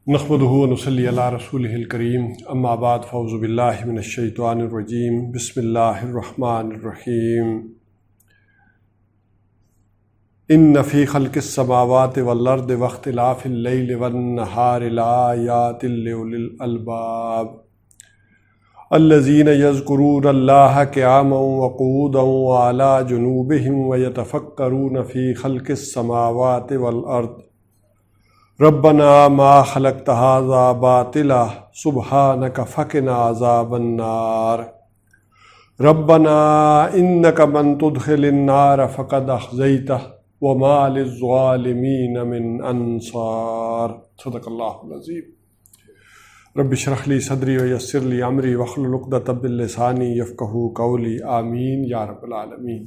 نحمدہ و نصلی علی رسولہ الکریم اما بعد فاعوذ باللہ من الشیطان الرجیم بسم اللہ الرحمن الرحیم ان فی خلق السماوات والارض واختلاف اللیل والنہار لآیات لأولی الالباب الذین یذکرون اللہ قیاما وقعودا وعلی جنوبہم ویتفکرون فی خلق السماوات والارض ربنا ما خلقت هذا باطلا سبحانك فقنا عذاب النار ربنا انك من تدخل النار فقد اخزيته وما للظالمين من انصار صدق اللہ العظیم رب اشرح لي صدری ويسر لي امری واحلل عقدۃ من لسانی یفقہوا قولی آمین یا رب العالمین۔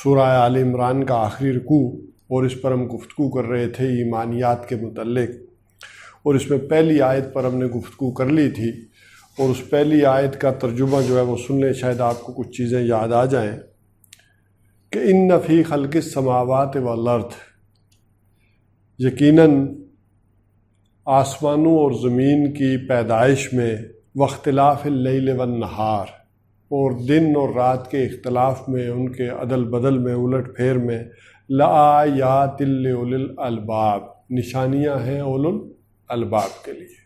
سورہ آل عمران کا آخری رکوع، اور اس پر ہم گفتگو کر رہے تھے ایمانیات کے متعلق، اور اس میں پہلی آیت پر ہم نے گفتگو کر لی تھی، اور اس پہلی آیت کا ترجمہ جو ہے وہ سن لیں، شاید آپ کو کچھ چیزیں یاد آ جائیں کہ ان فی خلق السماوات والارض، یقیناً آسمانوں اور زمین کی پیدائش میں، واختلاف اللیل والنہار، اور دن اور رات کے اختلاف میں، ان کے عدل بدل میں، الٹ پھیر میں، لآیات لأولی الالباب، نشانیاں ہیں اولو الالباب کے لیے۔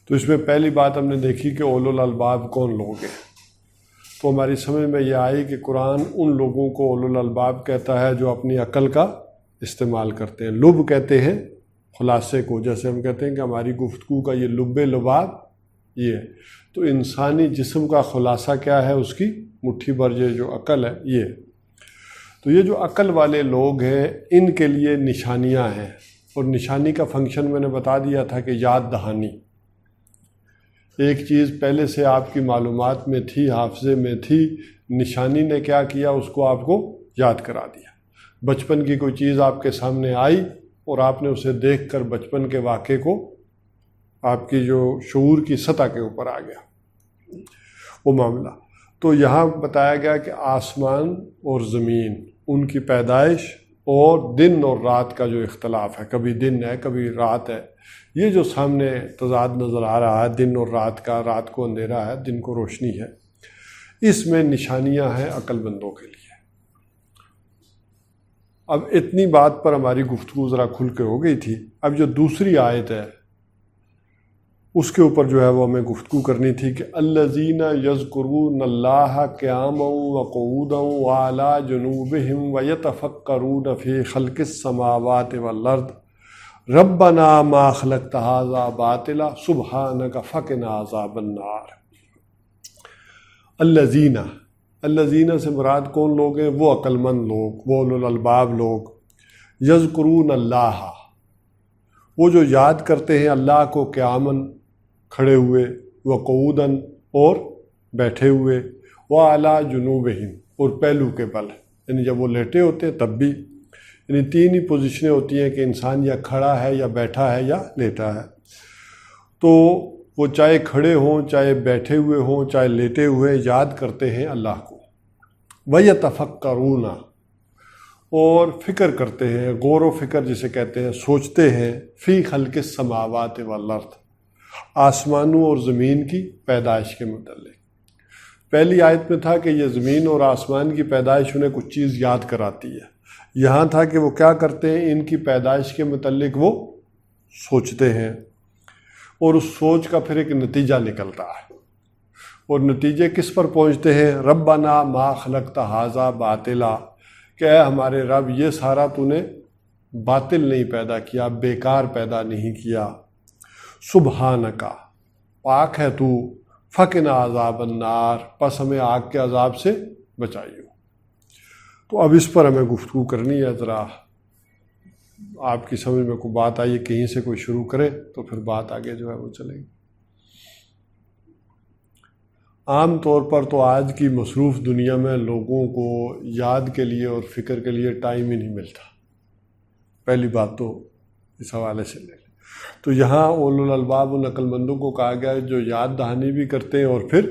تو اس میں پہلی بات ہم نے دیکھی کہ اولو الالباب کون لوگ ہیں، تو ہماری سمجھ میں یہ آئی کہ قرآن ان لوگوں کو اولو الالباب کہتا ہے جو اپنی عقل کا استعمال کرتے ہیں۔ لب کہتے ہیں خلاصے کو، جیسے ہم کہتے ہیں کہ ہماری گفتگو کا یہ لب لباب یہ ہے، تو انسانی جسم کا خلاصہ کیا ہے، اس کی مٹھی بھر جو عقل ہے یہ۔ تو یہ جو عقل والے لوگ ہیں ان کے لیے نشانیاں ہیں، اور نشانی کا فنکشن میں نے بتا دیا تھا کہ یاد دہانی۔ ایک چیز پہلے سے آپ کی معلومات میں تھی، حافظے میں تھی، نشانی نے کیا کیا، اس کو آپ کو یاد کرا دیا۔ بچپن کی کوئی چیز آپ کے سامنے آئی اور آپ نے اسے دیکھ کر بچپن کے واقعے کو آپ کی جو شعور کی سطح کے اوپر آ گیا وہ معاملہ۔ تو یہاں بتایا گیا کہ آسمان اور زمین، ان کی پیدائش، اور دن اور رات کا جو اختلاف ہے، کبھی دن ہے کبھی رات ہے، یہ جو سامنے تضاد نظر آ رہا ہے دن اور رات کا، رات کو اندھیرا ہے دن کو روشنی ہے، اس میں نشانیاں ہیں عقل مندوں کے لیے۔ اب اتنی بات پر ہماری گفتگو ذرا کھل کے ہو گئی تھی۔ اب جو دوسری آیت ہے اس کے اوپر جو ہے وہ ہمیں گفتگو کرنی تھی کہ الذین یذکرون اللہ قیاما وقعودا وعلی جنوبہم ویتفکرون فی خلق السماوات والارض ربنا ما خلقت ھذا باطلا سبحانک فقنا عذاب النار۔ الذین سے مراد کون لوگ ہیں؟ وہ عقل مند لوگ، وہ اولو الالباب لوگ، یذکرون اللہ، وہ جو یاد کرتے ہیں اللہ کو قیاماً، کھڑے ہوئے، وقعوداً، اور بیٹھے ہوئے، وعلی جنوبہم، اور پہلو کے بل، یعنی جب وہ لیٹے ہوتے ہیں تب بھی، یعنی تین ہی پوزیشنیں ہوتی ہیں کہ انسان یا کھڑا ہے یا بیٹھا ہے یا لیٹا ہے، تو وہ چاہے کھڑے ہوں، چاہے بیٹھے ہوئے ہوں، چاہے لیٹے ہوئے، یاد کرتے ہیں اللہ کو۔ وَيَتَفَكَّرُونَ، اور فکر کرتے ہیں، غور و فکر جسے کہتے ہیں، سوچتے ہیں، فی خلق السماوات والارض، آسمانوں اور زمین کی پیدائش کے متعلق۔ پہلی آیت میں تھا کہ یہ زمین اور آسمان کی پیدائش انہیں کچھ چیز یاد کراتی ہے، یہاں تھا کہ وہ کیا کرتے ہیں، ان کی پیدائش کے متعلق وہ سوچتے ہیں، اور اس سوچ کا پھر ایک نتیجہ نکلتا ہے، اور نتیجے کس پر پہنچتے ہیں؟ ربنا ما خلقت ھذا باطلا، کہ اے ہمارے رب یہ سارا تو نے باطل نہیں پیدا کیا، بیکار پیدا نہیں کیا، سبحانکا، پاک ہے تو، فقنا عذاب النار، پس ہمیں آگ کے عذاب سے بچائیو۔ تو اب اس پر ہمیں گفتگو کرنی ہے، ذرا آپ کی سمجھ میں کوئی بات آئی، کہیں سے کوئی شروع کرے تو پھر بات آگے جو ہے وہ چلے گی۔ عام طور پر تو آج کی مصروف دنیا میں لوگوں کو یاد کے لیے اور فکر کے لیے ٹائم ہی نہیں ملتا، پہلی بات تو اس حوالے سے لے لیں۔ تو یہاں اولو الالباب و عقل مندوں کو کہا گیا ہے جو یاد دہانی بھی کرتے ہیں اور پھر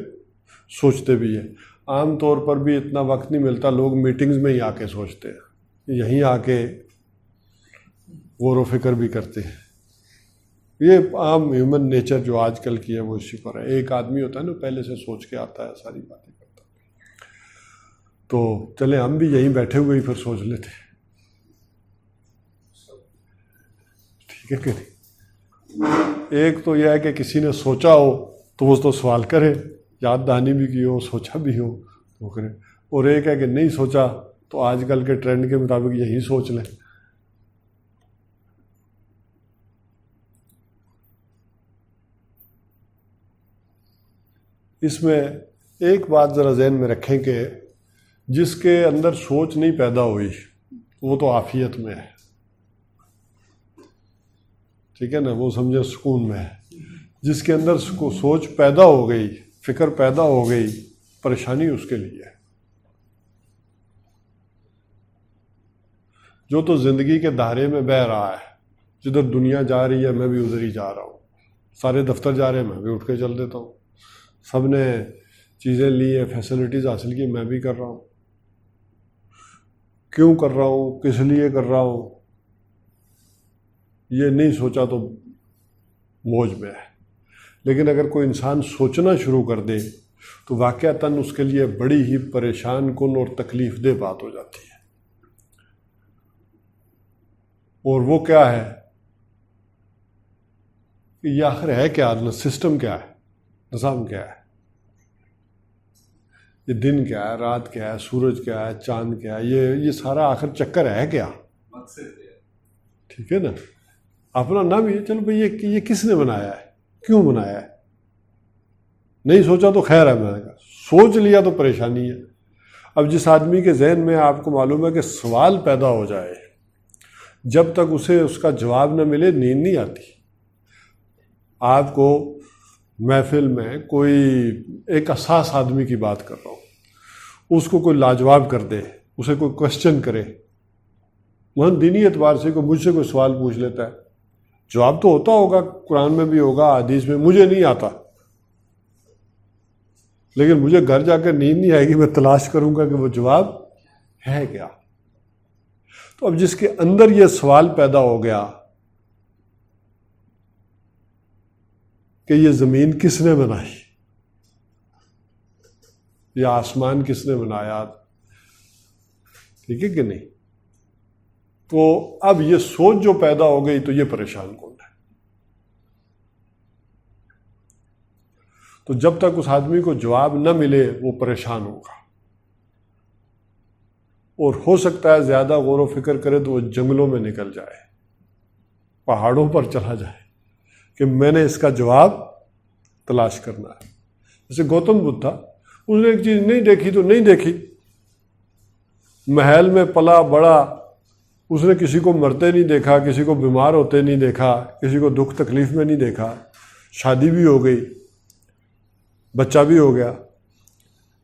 سوچتے بھی ہیں۔ عام طور پر بھی اتنا وقت نہیں ملتا، لوگ میٹنگز میں ہی آ کے سوچتے ہیں، یہیں آ کے غور و فکر بھی کرتے ہیں. یہ عام ہیومن نیچر جو آج کل کی ہے وہ اسی پر ہے. ایک آدمی ہوتا ہے نا پہلے سے سوچ کے آتا ہے ساری باتیں کرتا ہے. تو چلیں ہم بھی یہیں بیٹھے ہوئے ہی پھر سوچ لیتے ہیں. ٹھیک ہے کہ نہیں؟ ایک تو یہ ہے کہ کسی نے سوچا ہو تو وہ تو سوال کرے، یاد دہانی بھی کی ہو، سوچا بھی ہو تو کرے. اور ایک ہے کہ نہیں سوچا تو آج کل کے ٹرینڈ کے مطابق یہی سوچ لیں. اس میں ایک بات ذرا ذہن میں رکھیں کہ جس کے اندر سوچ نہیں پیدا ہوئی وہ تو عافیت میں ہے. ٹھیک ہے نا، وہ سمجھے سکون میں ہے. جس کے اندر سوچ پیدا ہو گئی، فکر پیدا ہو گئی، پریشانی اس کے لیے ہے. جو تو زندگی کے دائرے میں بہہ رہا ہے، جدھر دنیا جا رہی ہے میں بھی ادھر ہی جا رہا ہوں. سارے دفتر جا رہے ہیں میں بھی اٹھ کے چل دیتا ہوں. سب نے چیزیں لی ہیں، فیسلٹیز حاصل کی، میں بھی کر رہا ہوں. کیوں کر رہا ہوں، کس لیے کر رہا ہوں، یہ نہیں سوچا تو موج میں ہے. لیکن اگر کوئی انسان سوچنا شروع کر دے تو واقعتاً اس کے لیے بڑی ہی پریشان کن اور تکلیف دہ بات ہو جاتی ہے. اور وہ کیا ہے کہ یہ آخر ہے کیا، سسٹم کیا ہے، نظام کیا ہے، یہ دن کیا ہے، رات کیا ہے، سورج کیا ہے، چاند کیا ہے، یہ سارا آخر چکر ہے کیا. ٹھیک ہے نا، اپنا نام یہ چلو بھائی یہ کس نے بنایا ہے، کیوں بنایا ہے. نہیں سوچا تو خیر ہے، میں نے کہا سوچ لیا تو پریشانی ہے. اب جس آدمی کے ذہن میں آپ کو معلوم ہے کہ سوال پیدا ہو جائے، جب تک اسے اس کا جواب نہ ملے نیند نہیں آتی. آپ کو محفل میں کوئی ایک اساس آدمی کی بات کر رہا ہوں، اس کو کوئی لاجواب کر دے، اسے کوئی کوشچن کرے، من دینی اعتبار سے کوئی مجھ سے کوئی سوال پوچھ لیتا ہے، جواب تو ہوتا ہوگا، قرآن میں بھی ہوگا، حدیث میں، مجھے نہیں آتا. لیکن مجھے گھر جا کر نیند نہیں آئے گی، میں تلاش کروں گا کہ وہ جواب ہے کیا. تو اب جس کے اندر یہ سوال پیدا ہو گیا کہ یہ زمین کس نے بنائی، یہ آسمان کس نے بنایا، ٹھیک ہے کہ نہیں، تو اب یہ سوچ جو پیدا ہو گئی تو یہ پریشان کن ہے. تو جب تک اس آدمی کو جواب نہ ملے وہ پریشان ہوگا. اور ہو سکتا ہے زیادہ غور و فکر کرے تو وہ جنگلوں میں نکل جائے، پہاڑوں پر چلا جائے کہ میں نے اس کا جواب تلاش کرنا ہے. جیسے گوتم بدھ تھا، اس نے ایک چیز نہیں دیکھی تو نہیں دیکھی. محل میں پلا بڑا، اس نے کسی کو مرتے نہیں دیکھا، کسی کو بیمار ہوتے نہیں دیکھا، کسی کو دکھ تکلیف میں نہیں دیکھا. شادی بھی ہو گئی، بچہ بھی ہو گیا.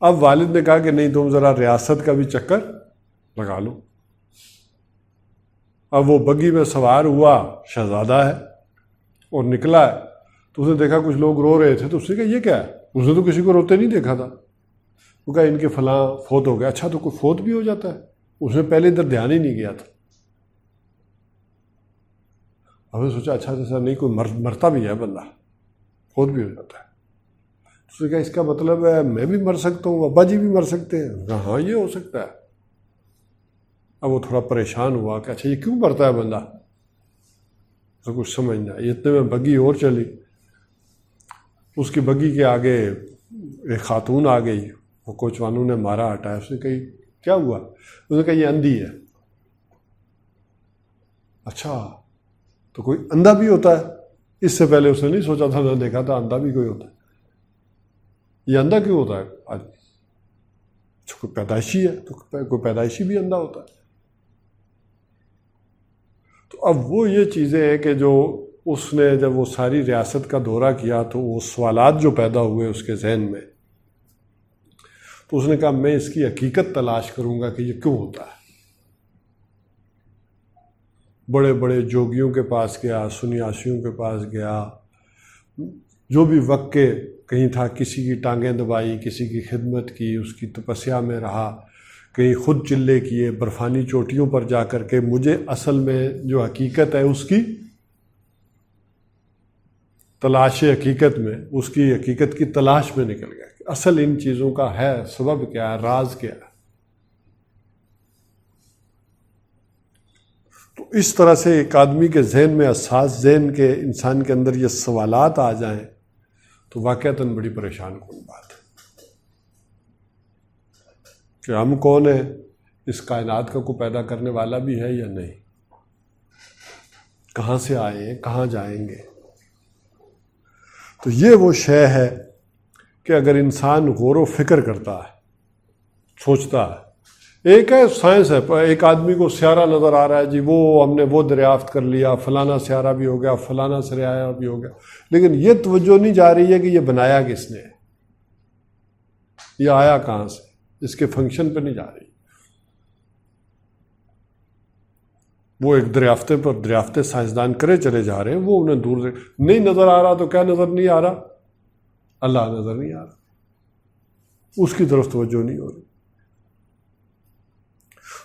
اب والد نے کہا کہ نہیں تم ذرا ریاست کا بھی چکر لگا لو. اب وہ بگی میں سوار ہوا، شہزادہ ہے، اور نکلا ہے تو اس نے دیکھا کچھ لوگ رو رہے تھے، تو اس نے کہا یہ کیا ہے، اس نے تو کسی کو روتے نہیں دیکھا تھا. وہ کہا ان کے فلاں فوت ہو گیا. اچھا تو کوئی فوت بھی ہو جاتا ہے، اس نے پہلے ادھر دھیان ہی نہیں کیا تھا. ہم نے سوچا اچھا جیسا نہیں کوئی مرتا بھی ہے بندہ، فوت بھی ہو جاتا ہے. اس نے کہا اس کا مطلب ہے میں بھی مر سکتا ہوں، ابا جی بھی مر سکتے ہیں. کہا ہاں یہ ہو سکتا ہے. اب وہ تھوڑا پریشان ہوا کہ اچھا یہ کیوں مرتا ہے بندہ، تو کچھ سمجھ نہ آئی. اتنے میں بگی اور چلی، اس کی بگی کے آگے ایک خاتون آ گئی، وہ کوچوانوں نے مارا ہٹایا. اس نے کہی کیا ہوا، اس نے کہا یہ اندھی ہے. اچھا تو کوئی اندھا بھی ہوتا ہے، اس سے پہلے اس نے نہیں سوچا تھا، نہ دیکھا تھا اندھا بھی کوئی ہوتا ہے. یہ اندھا کیوں ہوتا ہے آج، کوئی پیدائشی ہے تو کوئی پیدائشی بھی اندھا ہوتا ہے. تو اب وہ یہ چیزیں ہیں کہ جو اس نے جب وہ ساری ریاست کا دورہ کیا تو وہ سوالات جو پیدا ہوئے اس کے ذہن میں، تو اس نے کہا میں اس کی حقیقت تلاش کروں گا کہ یہ کیوں ہوتا ہے. بڑے بڑے جوگیوں کے پاس گیا، سنیاسیوں کے پاس گیا، جو بھی وقت کے کہیں تھا، کسی کی ٹانگیں دبائی، کسی کی خدمت کی، اس کی تپسیا میں رہا، کہیں خود چلے کیے برفانی چوٹیوں پر جا کر کے مجھے اصل میں جو حقیقت ہے اس کی تلاش حقیقت میں، اس کی حقیقت کی تلاش میں نکل گیا کہ اصل ان چیزوں کا ہے سبب کیا ہے، راز کیا ہے۔ تو اس طرح سے ایک آدمی کے ذہن میں، حساس ذہن کے انسان کے اندر یہ سوالات آ جائیں تو واقعتاً بڑی پریشان کن بات ہے کہ ہم کون ہیں، اس کائنات کا کوئی پیدا کرنے والا بھی ہے یا نہیں، کہاں سے آئے ہیں، کہاں جائیں گے۔ تو یہ وہ شے ہے کہ اگر انسان غور و فکر کرتا ہے، سوچتا ہے، ایک ہے سائنس ہے، ایک آدمی کو سیارہ نظر آ رہا ہے، جی وہ ہم نے وہ دریافت کر لیا، فلانا سیارہ بھی ہو گیا، فلانا سیارہ بھی ہو گیا، لیکن یہ توجہ نہیں جا رہی ہے کہ یہ بنایا کس نے، یہ آیا کہاں سے، اس کے فنکشن پہ نہیں جا رہی۔ وہ ایک دریافتے پر دریافتے سائنسدان کرے چلے جا رہے ہیں، وہ انہیں دور سے نہیں نظر آ رہا، تو کیا نظر نہیں آ رہا؟ اللہ نظر نہیں آ رہا، اس کی طرف توجہ نہیں ہو رہی۔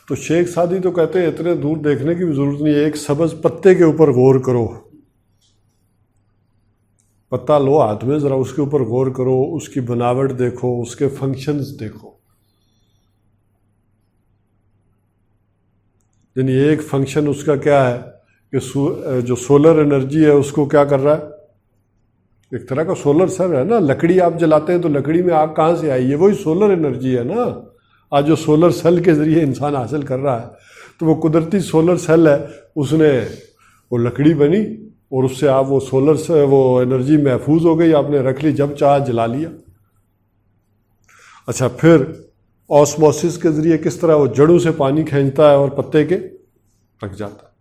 تو شیخ سعدی تو کہتے ہیں اتنے دور دیکھنے کی بھی ضرورت نہیں ہے، ایک سبز پتے کے اوپر غور کرو، پتا لو ہاتھ میں، ذرا اس کے اوپر غور کرو، اس کی بناوٹ دیکھو، اس کے فنکشنز دیکھو۔ یعنی ایک فنکشن اس کا کیا ہے کہ جو سولر انرجی ہے اس کو کیا کر رہا ہے، ایک طرح کا سولر سیل ہے نا، لکڑی آپ جلاتے ہیں تو لکڑی میں آگ کہاں سے آئی ہے، وہی سولر انرجی ہے نا، آج جو سولر سیل کے ذریعے انسان حاصل کر رہا ہے، تو وہ قدرتی سولر سیل ہے، اس نے وہ لکڑی بنی اور اس سے آپ وہ انرجی محفوظ ہو گئی، آپ نے رکھ لی، جب چاہا جلا لیا۔ اچھا، پھر آسموسس کے ذریعے کس طرح وہ جڑوں سے پانی کھینچتا ہے اور پتے کے رکھ جاتا ہے۔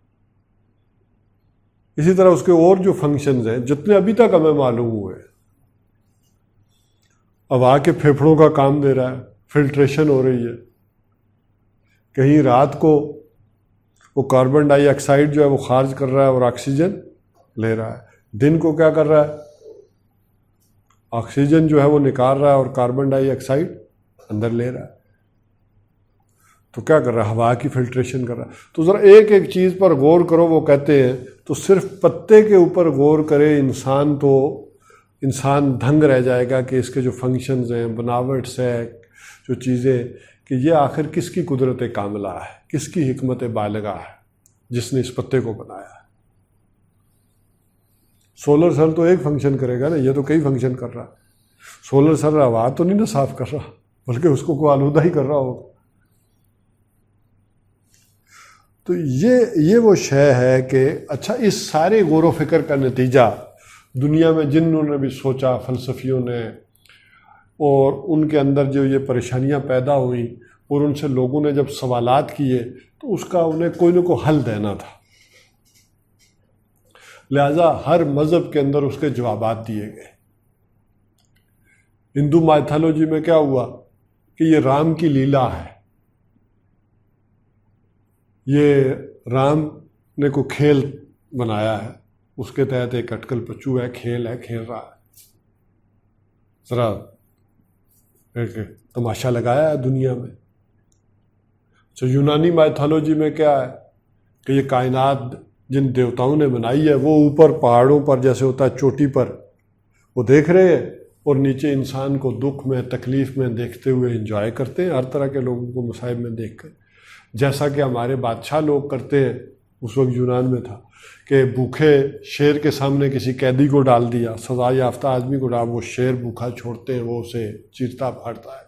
اسی طرح اس کے اور جو فنکشنز ہیں جتنے ابھی تک ہمیں معلوم ہوئے، ہوا کے پھیپھڑوں کا کام دے رہا ہے، فلٹریشن ہو رہی ہے، کہیں رات کو وہ کاربن ڈائی آکسائڈ جو ہے وہ خارج کر رہا ہے اور آکسیجن لے رہا ہے، دن کو کیا کر رہا ہے، آکسیجن جو ہے وہ نکال رہا ہے اور کاربن ڈائی آکسائڈ اندر لے رہا ہے، تو کیا کر رہا ہے، ہوا کی فلٹریشن کر رہا ہے۔ تو ذرا ایک ایک چیز پر غور کرو، وہ کہتے ہیں تو صرف پتے کے اوپر غور کرے انسان تو انسان دھنگ رہ جائے گا کہ اس کے جو فنکشنز ہیں، بناوٹس ہے، جو چیزیں، کہ یہ آخر کس کی قدرت کاملہ ہے، کس کی حکمت بالغہ ہے جس نے اس پتے کو بنایا ہے۔ سولر سیل تو ایک فنکشن کرے گا نا، یہ تو کئی فنکشن کر رہا ہے۔ سولر سیل ہوا تو نہیں نا صاف کر رہا، بلکہ اس کو کوئی آلودہ ہی کر رہا ہوگا۔ تو یہ وہ شے ہے کہ اچھا، اس سارے غور و فکر کا نتیجہ دنیا میں جنہوں نے بھی سوچا، فلسفیوں نے، اور ان کے اندر جو یہ پریشانیاں پیدا ہوئیں اور ان سے لوگوں نے جب سوالات کیے تو اس کا انہیں کوئی نہ کوئی حل دینا تھا، لہذا ہر مذہب کے اندر اس کے جوابات دیے گئے۔ ہندو مائتھالوجی میں کیا ہوا کہ یہ رام کی لیلا ہے، یہ رام نے کوئی کھیل بنایا ہے، اس کے تحت ایک اٹکل پچو ہے، کھیل ہے، کھیل رہا ہے، ذرا ایک تماشا لگایا ہے دنیا میں۔ تو یونانی مائتھالوجی میں کیا ہے کہ یہ کائنات جن دیوتاؤں نے بنائی ہے وہ اوپر پہاڑوں پر جیسے ہوتا ہے چوٹی پر وہ دیکھ رہے ہیں، اور نیچے انسان کو دکھ میں، تکلیف میں دیکھتے ہوئے انجوائے کرتے ہیں، ہر طرح کے لوگوں کو مصائب میں دیکھ کر، جیسا کہ ہمارے بادشاہ لوگ کرتے ہیں۔ اس وقت یونان میں تھا کہ بھوکے شیر کے سامنے کسی قیدی کو ڈال دیا، سزا یافتہ آدمی کو ڈال، وہ شیر بھوکا چھوڑتے ہیں، وہ اسے چیرتا پھاڑتا ہے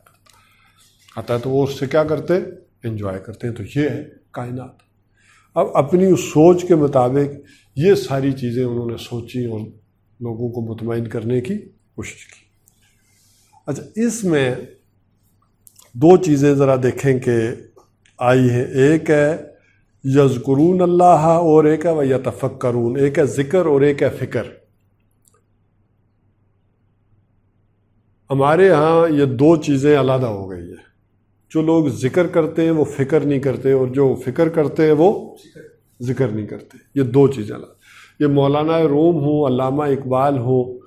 آتا ہے، تو وہ اس سے کیا کرتے ہیں، انجوائے کرتے ہیں۔ تو یہ ہے کائنات۔ اب اپنی اس سوچ کے مطابق یہ ساری چیزیں انہوں نے سوچی اور لوگوں کو مطمئن کرنے کی کوشش کی۔ اچھا، اس میں دو چیزیں ذرا دیکھیں کہ آئی ہے، ایک ہے یذکرون اللہ اور ایک ہے ویتفکرون، ایک ہے ذکر اور ایک ہے فکر۔ ہمارے ہاں یہ دو چیزیں علیحدہ ہو گئی ہیں، جو لوگ ذکر کرتے ہیں وہ فکر نہیں کرتے، اور جو فکر کرتے ہیں وہ ذکر نہیں کرتے، یہ دو چیزیں علیحدہ۔ یہ مولانا روم ہوں، علامہ اقبال ہوں،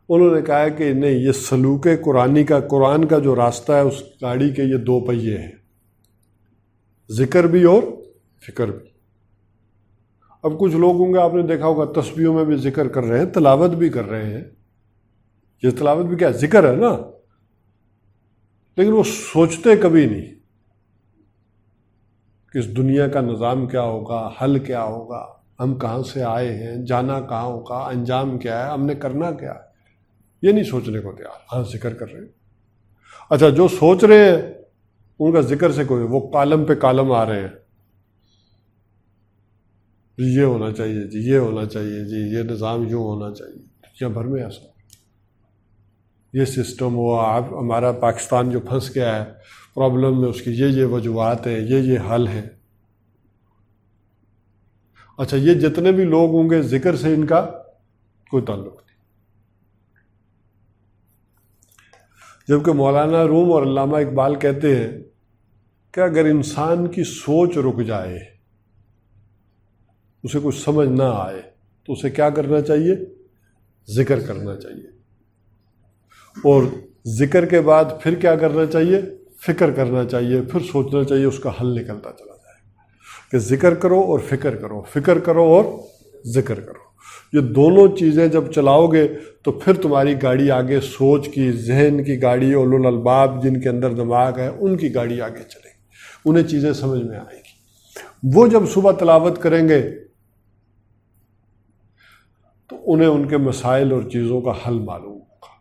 انہوں نے کہا ہے کہ نہیں، یہ سلوک قرآن کا جو راستہ ہے اس گاڑی کے یہ دو پہیے ہیں، ذکر بھی اور فکر بھی۔ اب کچھ لوگ ہوں گے، آپ نے دیکھا ہوگا تسبیحوں میں بھی ذکر کر رہے ہیں، تلاوت بھی کر رہے ہیں، یہ تلاوت بھی کیا ذکر ہے نا، لیکن وہ سوچتے کبھی نہیں کہ اس دنیا کا نظام کیا ہوگا، حل کیا ہوگا، ہم کہاں سے آئے ہیں، جانا کہاں ہوگا، انجام کیا ہے، ہم نے کرنا کیا ہے، یہ نہیں سوچنے کو تیار، ہاں ذکر کر رہے ہیں۔ اچھا جو سوچ رہے ہیں ان کا ذکر سے کوئی، وہ کالم پہ کالم آ رہے ہیں، یہ ہونا چاہیے جی، یہ ہونا چاہیے جی، یہ نظام یوں ہونا چاہیے، دنیا بھر میں ایسا یہ سسٹم ہوا۔ اب ہمارا پاکستان جو پھنس گیا ہے پرابلم میں، اس کی یہ وجوہات ہیں، یہ حل ہیں۔ اچھا یہ جتنے بھی لوگ ہوں گے ذکر سے ان کا کوئی تعلق نہیں، جبکہ مولانا روم اور علامہ اقبال کہتے ہیں کہ اگر انسان کی سوچ رک جائے، اسے کچھ سمجھ نہ آئے، تو اسے کیا کرنا چاہیے؟ ذکر کرنا چاہیے، اور ذکر کے بعد پھر کیا کرنا چاہیے؟ فکر کرنا چاہیے، پھر سوچنا چاہیے، اس کا حل نکلتا چلا جائے گا کہ ذکر کرو اور فکر کرو، فکر کرو اور ذکر کرو۔ یہ دونوں چیزیں جب چلاؤ گے تو پھر تمہاری گاڑی آگے سوچ کی، ذہن کی گاڑی، اولو الالباب جن کے اندر دماغ ہے ان کی گاڑی آگے چلے گی، انہیں چیزیں سمجھ میں آئیں گی۔ وہ جب صبح تلاوت کریں گے تو انہیں ان کے مسائل اور چیزوں کا حل معلوم ہوگا،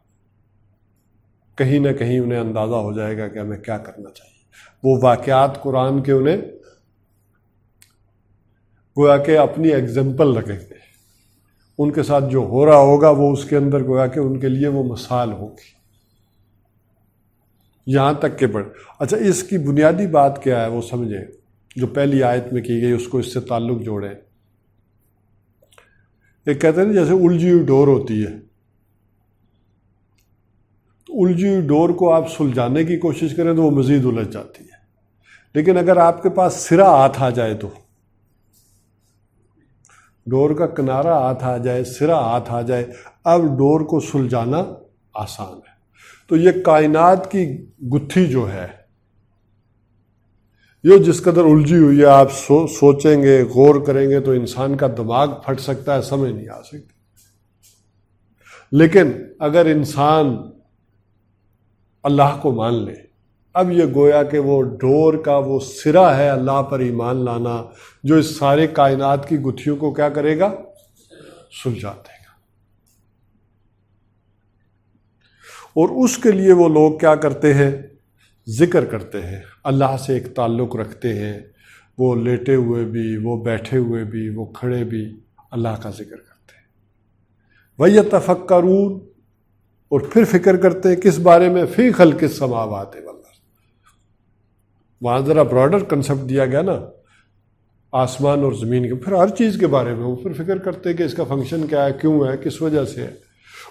کہیں نہ کہیں انہیں اندازہ ہو جائے گا کہ ہمیں کیا کرنا چاہیے۔ وہ واقعات قرآن کے انہیں گویا کہ اپنی ایگزامپل رکھیں گے، ان کے ساتھ جو ہو رہا ہوگا وہ اس کے اندر گویا کہ ان کے لیے وہ مثال ہوگی، یہاں تک کہ اچھا اس کی بنیادی بات کیا ہے وہ سمجھیں، جو پہلی آیت میں کی گئی اس کو اس سے تعلق جوڑیں۔ ایک کہتے ہیں جیسے الجھی ہوئی ڈور ہوتی ہے، تو الجھی ہوئی ڈور کو آپ سلجھانے کی کوشش کریں تو وہ مزید الجھ جاتی ہے، لیکن اگر آپ کے پاس سرا ہاتھ آ جائے تو، ڈور کا کنارہ ہاتھ آ جائے، سرا ہاتھ آ جائے، اب ڈور کو سلجھانا آسان ہے۔ تو یہ کائنات کی گتھی جو ہے، یہ جس قدر الجھی ہوئی ہے، آپ سوچیں گے، غور کریں گے تو انسان کا دماغ پھٹ سکتا ہے، سمجھ نہیں آ سکتی۔ لیکن اگر انسان اللہ کو مان لے، اب یہ گویا کہ وہ ڈور کا وہ سرا ہے اللہ پر ایمان لانا، جو اس سارے کائنات کی گتھیوں کو کیا کرے گا؟ سلجھا دے گا۔ اور اس کے لیے وہ لوگ کیا کرتے ہیں؟ ذکر کرتے ہیں، اللہ سے ایک تعلق رکھتے ہیں، وہ لیٹے ہوئے بھی، وہ بیٹھے ہوئے بھی، وہ کھڑے بھی اللہ کا ذکر کرتے ہیں۔ وَيَتَفَكَّرُونَ، اور پھر فکر کرتے ہیں کس بارے میں؟ فی خلق السماوات والارض، وہاں ذرا براڈر کنسپٹ دیا گیا نا، آسمان اور زمین کے، پھر ہر چیز کے بارے میں وہ پھر فکر کرتے ہیں کہ اس کا فنکشن کیا ہے، کیوں ہے، کس وجہ سے ہے۔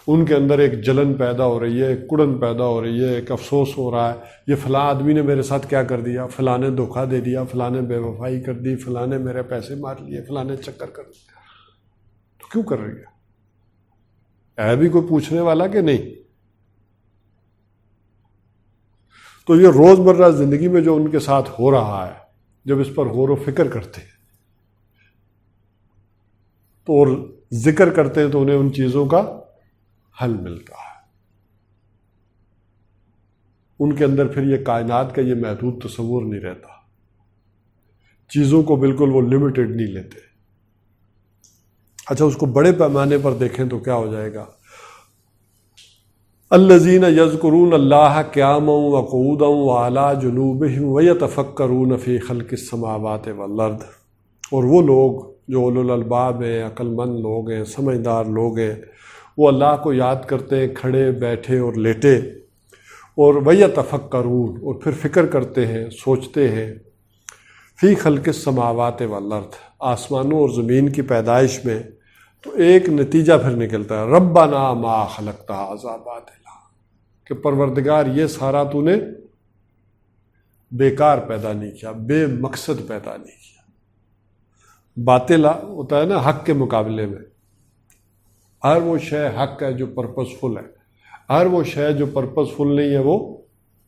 ان کے اندر ایک جلن پیدا ہو رہی ہے، ایک کڑن پیدا ہو رہی ہے، ایک افسوس ہو رہا ہے، یہ فلاں آدمی نے میرے ساتھ کیا کر دیا، فلاں نے دھوکہ دے دیا، فلاں نے بے وفائی کر دی، فلاں نے میرے پیسے مار لیے، فلاں نے چکر کر دیا، تو کیوں کر رہی ہے بھی کوئی پوچھنے والا کہ نہیں؟ تو یہ روزمرہ زندگی میں جو ان کے ساتھ ہو رہا ہے، جب اس پر غور و فکر کرتے ہیں تو اور ذکر کرتے ہیں تو انہیں ان چیزوں کا حل ملتا ہے۔ ان کے اندر پھر یہ کائنات کا یہ محدود تصور نہیں رہتا، چیزوں کو بالکل وہ لمیٹڈ نہیں لیتے۔ اچھا اس کو بڑے پیمانے پر دیکھیں تو کیا ہو جائے گا؟ الذین یذکرون اللہ قیاما وقعودا وعلی جنوبہم ویتفکرون فی خلق السماوات والارض، اور وہ لوگ جو اولو الالباب ہیں، عقل مند لوگ ہیں، سمجھدار لوگ ہیں، وہ اللہ کو یاد کرتے ہیں کھڑے، بیٹھے اور لیٹے، اور ویتفکرون، اور پھر فکر کرتے ہیں، سوچتے ہیں، فی خلق السماوات والارض، آسمانوں اور زمین کی پیدائش میں، تو ایک نتیجہ پھر نکلتا ہے، ربنا ما خلقت ھذا باطلا، کہ پروردگار یہ سارا تو نے بیکار پیدا نہیں کیا، بے مقصد پیدا نہیں کیا۔ باطلا ہوتا ہے نا حق کے مقابلے میں، ہر وہ شے حق ہے جو پرپسفل ہے، ہر وہ شے جو پرپسفل نہیں ہے وہ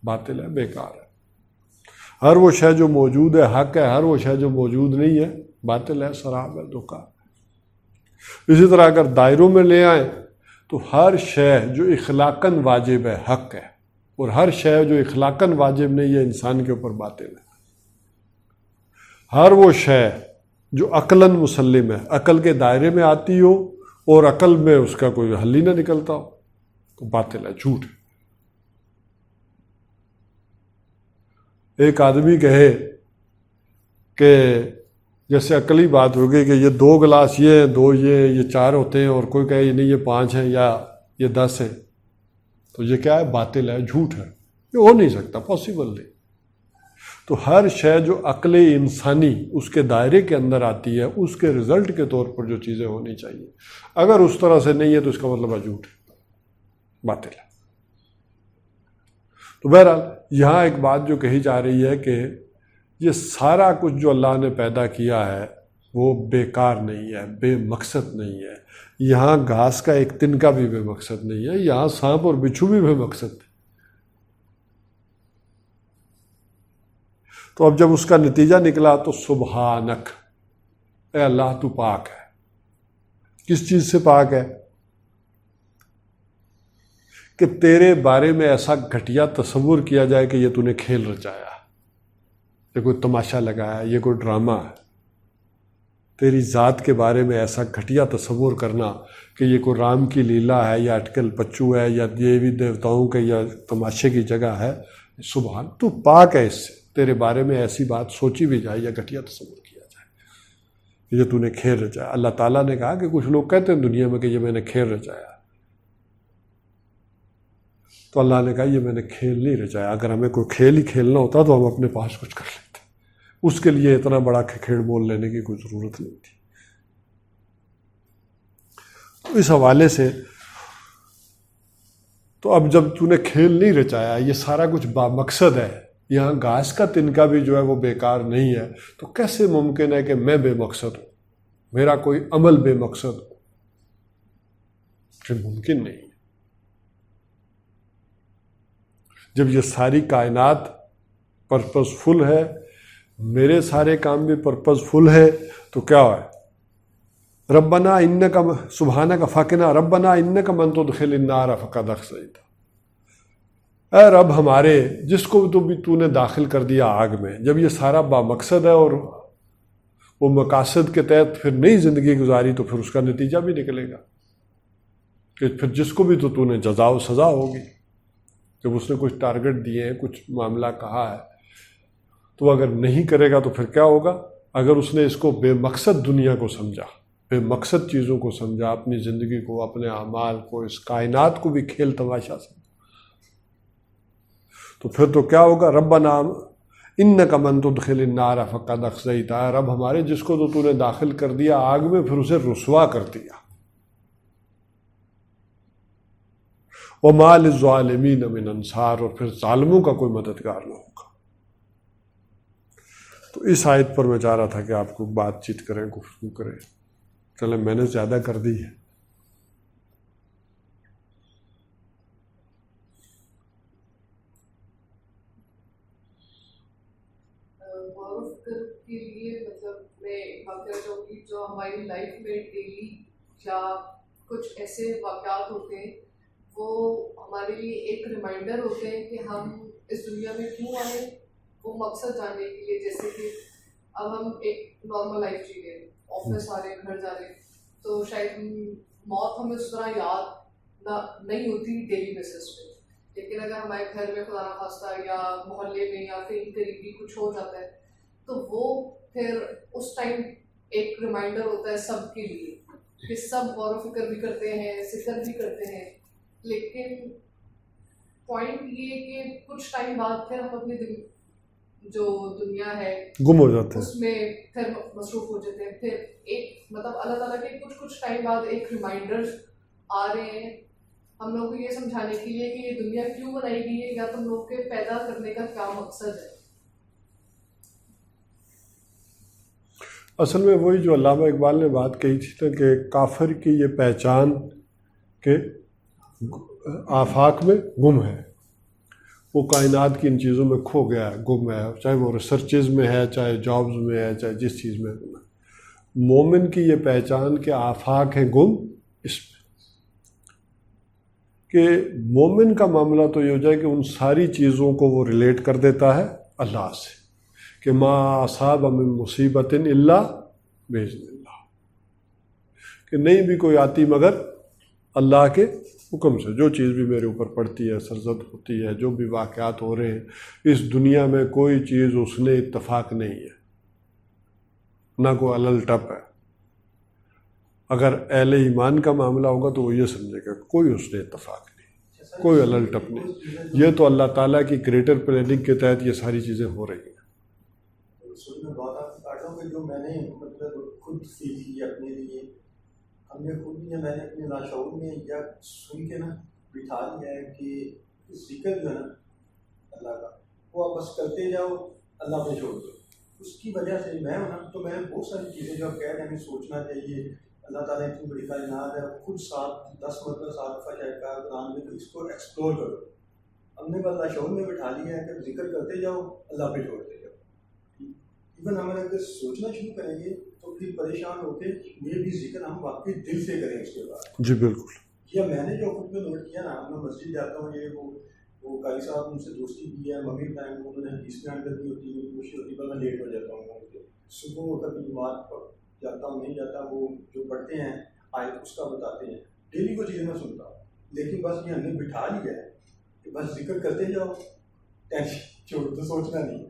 باطل ہے، بیکار ہے۔ ہر وہ شے جو موجود ہے حق ہے، ہر وہ شے جو موجود نہیں ہے باطل ہے، سراب ہے، دھوکہ۔ اسی طرح اگر دائروں میں لے آئیں تو ہر شے جو اخلاقاً واجب ہے حق ہے، اور ہر شے جو اخلاقاً واجب نہیں ہے انسان کے اوپر باطل ہے۔ ہر وہ شے جو عقلاً مسلم ہے، عقل کے دائرے میں آتی ہو اور عقل میں اس کا کوئی حل ہی نہ نکلتا ہو تو باطل ہے، جھوٹ ہے۔ ایک آدمی کہے کہ جیسے عقلی بات ہوگی کہ یہ 2 گلاس یہ ہیں، 2 یہ 4 ہوتے ہیں، اور کوئی کہے یہ نہیں یہ 5 ہیں یا یہ 10 ہیں، تو یہ کیا ہے؟ باطل ہے، جھوٹ ہے، یہ ہو نہیں سکتا، پاسبل نہیں۔ تو ہر شے جو عقل انسانی اس کے دائرے کے اندر آتی ہے، اس کے رزلٹ کے طور پر جو چیزیں ہونی چاہیے، اگر اس طرح سے نہیں ہے تو اس کا مطلب ہے جھوٹ ہے، باطل ہے۔ تو بہرحال یہاں ایک بات جو کہی جا رہی ہے کہ یہ سارا کچھ جو اللہ نے پیدا کیا ہے وہ بیکار نہیں ہے، بے مقصد نہیں ہے۔ یہاں گھاس کا ایک تنکا بھی بے مقصد نہیں ہے، یہاں سانپ اور بچھو بھی بے مقصد ہے۔ تو اب جب اس کا نتیجہ نکلا تو سبحانک، اے اللہ تو پاک ہے۔ کس چیز سے پاک ہے؟ کہ تیرے بارے میں ایسا گھٹیا تصور کیا جائے کہ یہ تو نے کھیل رچایا، یہ کوئی تماشا لگایا، یہ کوئی ڈرامہ ہے۔ تیری ذات کے بارے میں ایسا گھٹیا تصور کرنا کہ یہ کوئی رام کی لیلا ہے یا اٹکل پچو ہے یا دیوی دیوتاؤں کے یا تماشے کی جگہ ہے، سبحان، تو پاک ہے اس سے۔ تیرے بارے میں ایسی بات سوچی بھی جائے یا گھٹیا تصور کیا جائے یہ تو نے کھیل رچایا۔ اللہ تعالیٰ نے کہا کہ کچھ لوگ کہتے ہیں دنیا میں کہ یہ میں نے کھیل رچایا، تو اللہ نے کہا یہ میں نے کھیل نہیں رچایا۔ اگر ہمیں کوئی کھیل ہی کھیلنا ہوتا تو ہم اپنے پاس کچھ کر لیتے، اس کے لیے اتنا بڑا کھیل بول لینے کی کوئی ضرورت نہیں تھی۔ تو اس حوالے سے تو اب جب تو نے کھیل نہیں رچایا، یہ سارا کچھ بامقصد ہے، یہاں گھاس کا تنکا بھی جو ہے وہ بیکار نہیں ہے، تو کیسے ممکن ہے کہ میں بے مقصد ہوں، میرا کوئی عمل بے مقصد ہو؟ یہ ممکن نہیں ہے۔ جب یہ ساری کائنات پرپز فل ہے، میرے سارے کام بھی پرپز فل ہے، تو کیا ہے؟ ربنا انکا سبحانک فقنا ربنا انکا من تدخل النار فقد اخزیتہ، اے رب ہمارے جس کو بھی تو نے داخل کر دیا آگ میں۔ جب یہ سارا بامقصد ہے اور وہ مقاصد کے تحت پھر نئی زندگی گزاری تو پھر اس کا نتیجہ بھی نکلے گا کہ پھر جس کو بھی تو نے جزا و سزا ہوگی۔ جب اس نے کچھ ٹارگٹ دیے ہیں، کچھ معاملہ کہا ہے، تو اگر نہیں کرے گا تو پھر کیا ہوگا؟ اگر اس نے اس کو بے مقصد دنیا کو سمجھا، بے مقصد چیزوں کو سمجھا، اپنی زندگی کو، اپنے اعمال کو، اس کائنات کو بھی کھیل تماشا سمجھا، تو پھر تو کیا ہوگا؟ ربنا انک من تدخل النار فقد اخزیتہ، رب ہمارے جس کو تو نے داخل کر دیا آگ میں، پھر اسے رسوا کر دیا۔ وما للظالمین من انصار، اور پھر ظالموں کا کوئی مددگار نہ ہوگا۔ تو اس آیت پر میں چاہ رہا تھا کہ آپ کو بات چیت کریں، گفتگو کریں، چلیں میں نے زیادہ کر دی ہے۔ کے لیے مطلب میں بات کرنا چاہوں گی جو ہماری لائف میں ڈیلی یا کچھ ایسے واقعات ہوتے ہیں وہ ہمارے لیے ایک ریمائنڈر ہوتے ہیں کہ ہم اس دنیا میں کیوں آئے، وہ مقصد جاننے کے لیے۔ جیسے کہ اب ہم ایک نارمل لائف جی رہے، آفس آ رہے، گھر جا رہے، تو شاید موت ہمیں اس طرح یاد نہیں ہوتی ڈیلی بیسس پہ، لیکن اگر ہمارے گھر میں خدا نخواستہ یا محلے میں یا کہیں قریبی کچھ ہو جاتا ہے تو وہ پھر اس ٹائم ایک ریمائنڈر ہوتا ہے سب کے لیے کہ سب غور و فکر بھی کرتے ہیں، ذکر بھی کرتے ہیں، لیکن پوائنٹ یہ کہ کچھ ٹائم بعد پھر ہم اپنی جو دنیا ہے گم ہو جاتے ہیں، اس میں پھر مصروف ہو جاتے ہیں۔ پھر ایک مطلب اللہ تعالیٰ کے کچھ ٹائم بعد ایک ریمائنڈر آ رہے ہیں ہم لوگوں کو یہ سمجھانے کے لیے کہ یہ دنیا کیوں بنائی گئی ہے یا تم لوگ کے پیدا کرنے کا کیا مقصد ہے۔ اصل میں وہی جو علامہ اقبال نے بات کہی تھی نا کہ کافر کی یہ پہچان کہ آفاق میں گم ہے، وہ کائنات کی ان چیزوں میں کھو گیا ہے، گم ہے، چاہے وہ ریسرچز میں ہے، چاہے جابز میں ہے، چاہے جس چیز میں ہے۔ مومن کی یہ پہچان کہ آفاق ہیں گم اس میں، کہ مومن کا معاملہ تو یہ ہو جائے کہ ان ساری چیزوں کو وہ ریلیٹ کر دیتا ہے اللہ سے، کہ ما اصاب من مصیبت الا باذن اللہ، کہ نہیں بھی کوئی آتی مگر اللہ کے حکم سے۔ جو چیز بھی میرے اوپر پڑتی ہے، سرزد ہوتی ہے، جو بھی واقعات ہو رہے ہیں اس دنیا میں، کوئی چیز اس نے اتفاق نہیں ہے، نہ کوئی علل ٹپ ہے۔ اگر اہل ایمان کا معاملہ ہوگا تو وہ یہ سمجھے گا کوئی اس نے اتفاق نہیں، کوئی علل ٹپ نہیں، یہ تو اللہ تعالیٰ کی گریٹر پلاننگ کے تحت یہ ساری چیزیں ہو رہی ہیں۔ میں بات آپ سے کاٹ رہا ہوں کہ جو میں نے مطلب خود سیکھی اپنے لیے، ہم نے خود یا میں نے اپنے لاشعور میں یا سن کے نا بٹھا لیا ہے کہ ذکر جو ہے نا اللہ کا، وہ آپ بس کرتے جاؤ، اللہ پہ چھوڑ دو۔ اس کی وجہ سے میں ہوں نا، تو میں نے بہت ساری چیزیں جو آپ کہہ رہے ہیں ہمیں سوچنا چاہیے، اللہ تعالیٰ اتنی بڑی کائنات ہے، خود 10 مرتبہ 7 دفعہ شاید کہا قرآن میں، تو اس کو ایکسپلور کرو۔ ہم نے بس لاشعور میں بٹھا لیا ہے کہ ذکر کرتے جاؤ، اللہ پہ چھوڑتے جاؤ۔ ایون ہم اگر سوچنا شروع کریں گے تو پھر پریشان ہو کے یہ بھی ذکر ہم واقعی دل سے کریں اس کے بعد۔ جی بالکل۔ یا میں نے جو خود میں نوٹ کیا نا، میں مسجد جاتا ہوں، یہ وہ قاری صاحب ان سے دوستی کی ہے، مغرب ٹائم کو انہوں نے 20 منٹ کرنی ہوتی ہے، خوشی ہوتی ہے، پر میں لیٹ ہو جاتا ہوں۔ صبح کبھی جماعت جاتا ہوں نہیں جاتا، وہ جو پڑھتے ہیں آیت اس کا بتاتے ہیں، ڈیلی کو چیزیں میں سنتا ہوں، لیکن بس یہ ہم نے بٹھا لیا ہے کہ بس ذکر کرتے جاؤ، ٹینشن چھوڑ دو، سوچنا نہیں۔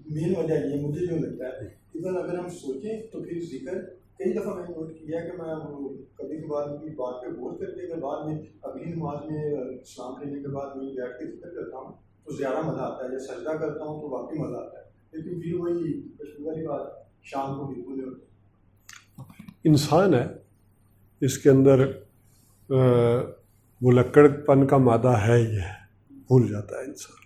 مین وجہ یہ مجھے جو لگتا ہے، ایون اگر ہم سوچیں تو پھر ذکر کئی دفعہ میں نے نوٹ کیا ہے کہ میں کبھی کبھار کی بات پہ غور کر کے اگر بعد میں اگلی نماز میں اسلام لینے کے بعد میں بیٹھ کے ذکر کرتا ہوں تو زیادہ مزہ آتا ہے، یا سجدہ کرتا ہوں تو واقعی مزہ آتا ہے، لیکن پھر وہی کشمیر والی بات شام کو بالکل نہیں ہوتی۔ انسان ہے، اس کے اندر ملکڑ پن کا مادہ ہے ہی ہے، بھول جاتا ہے انسان۔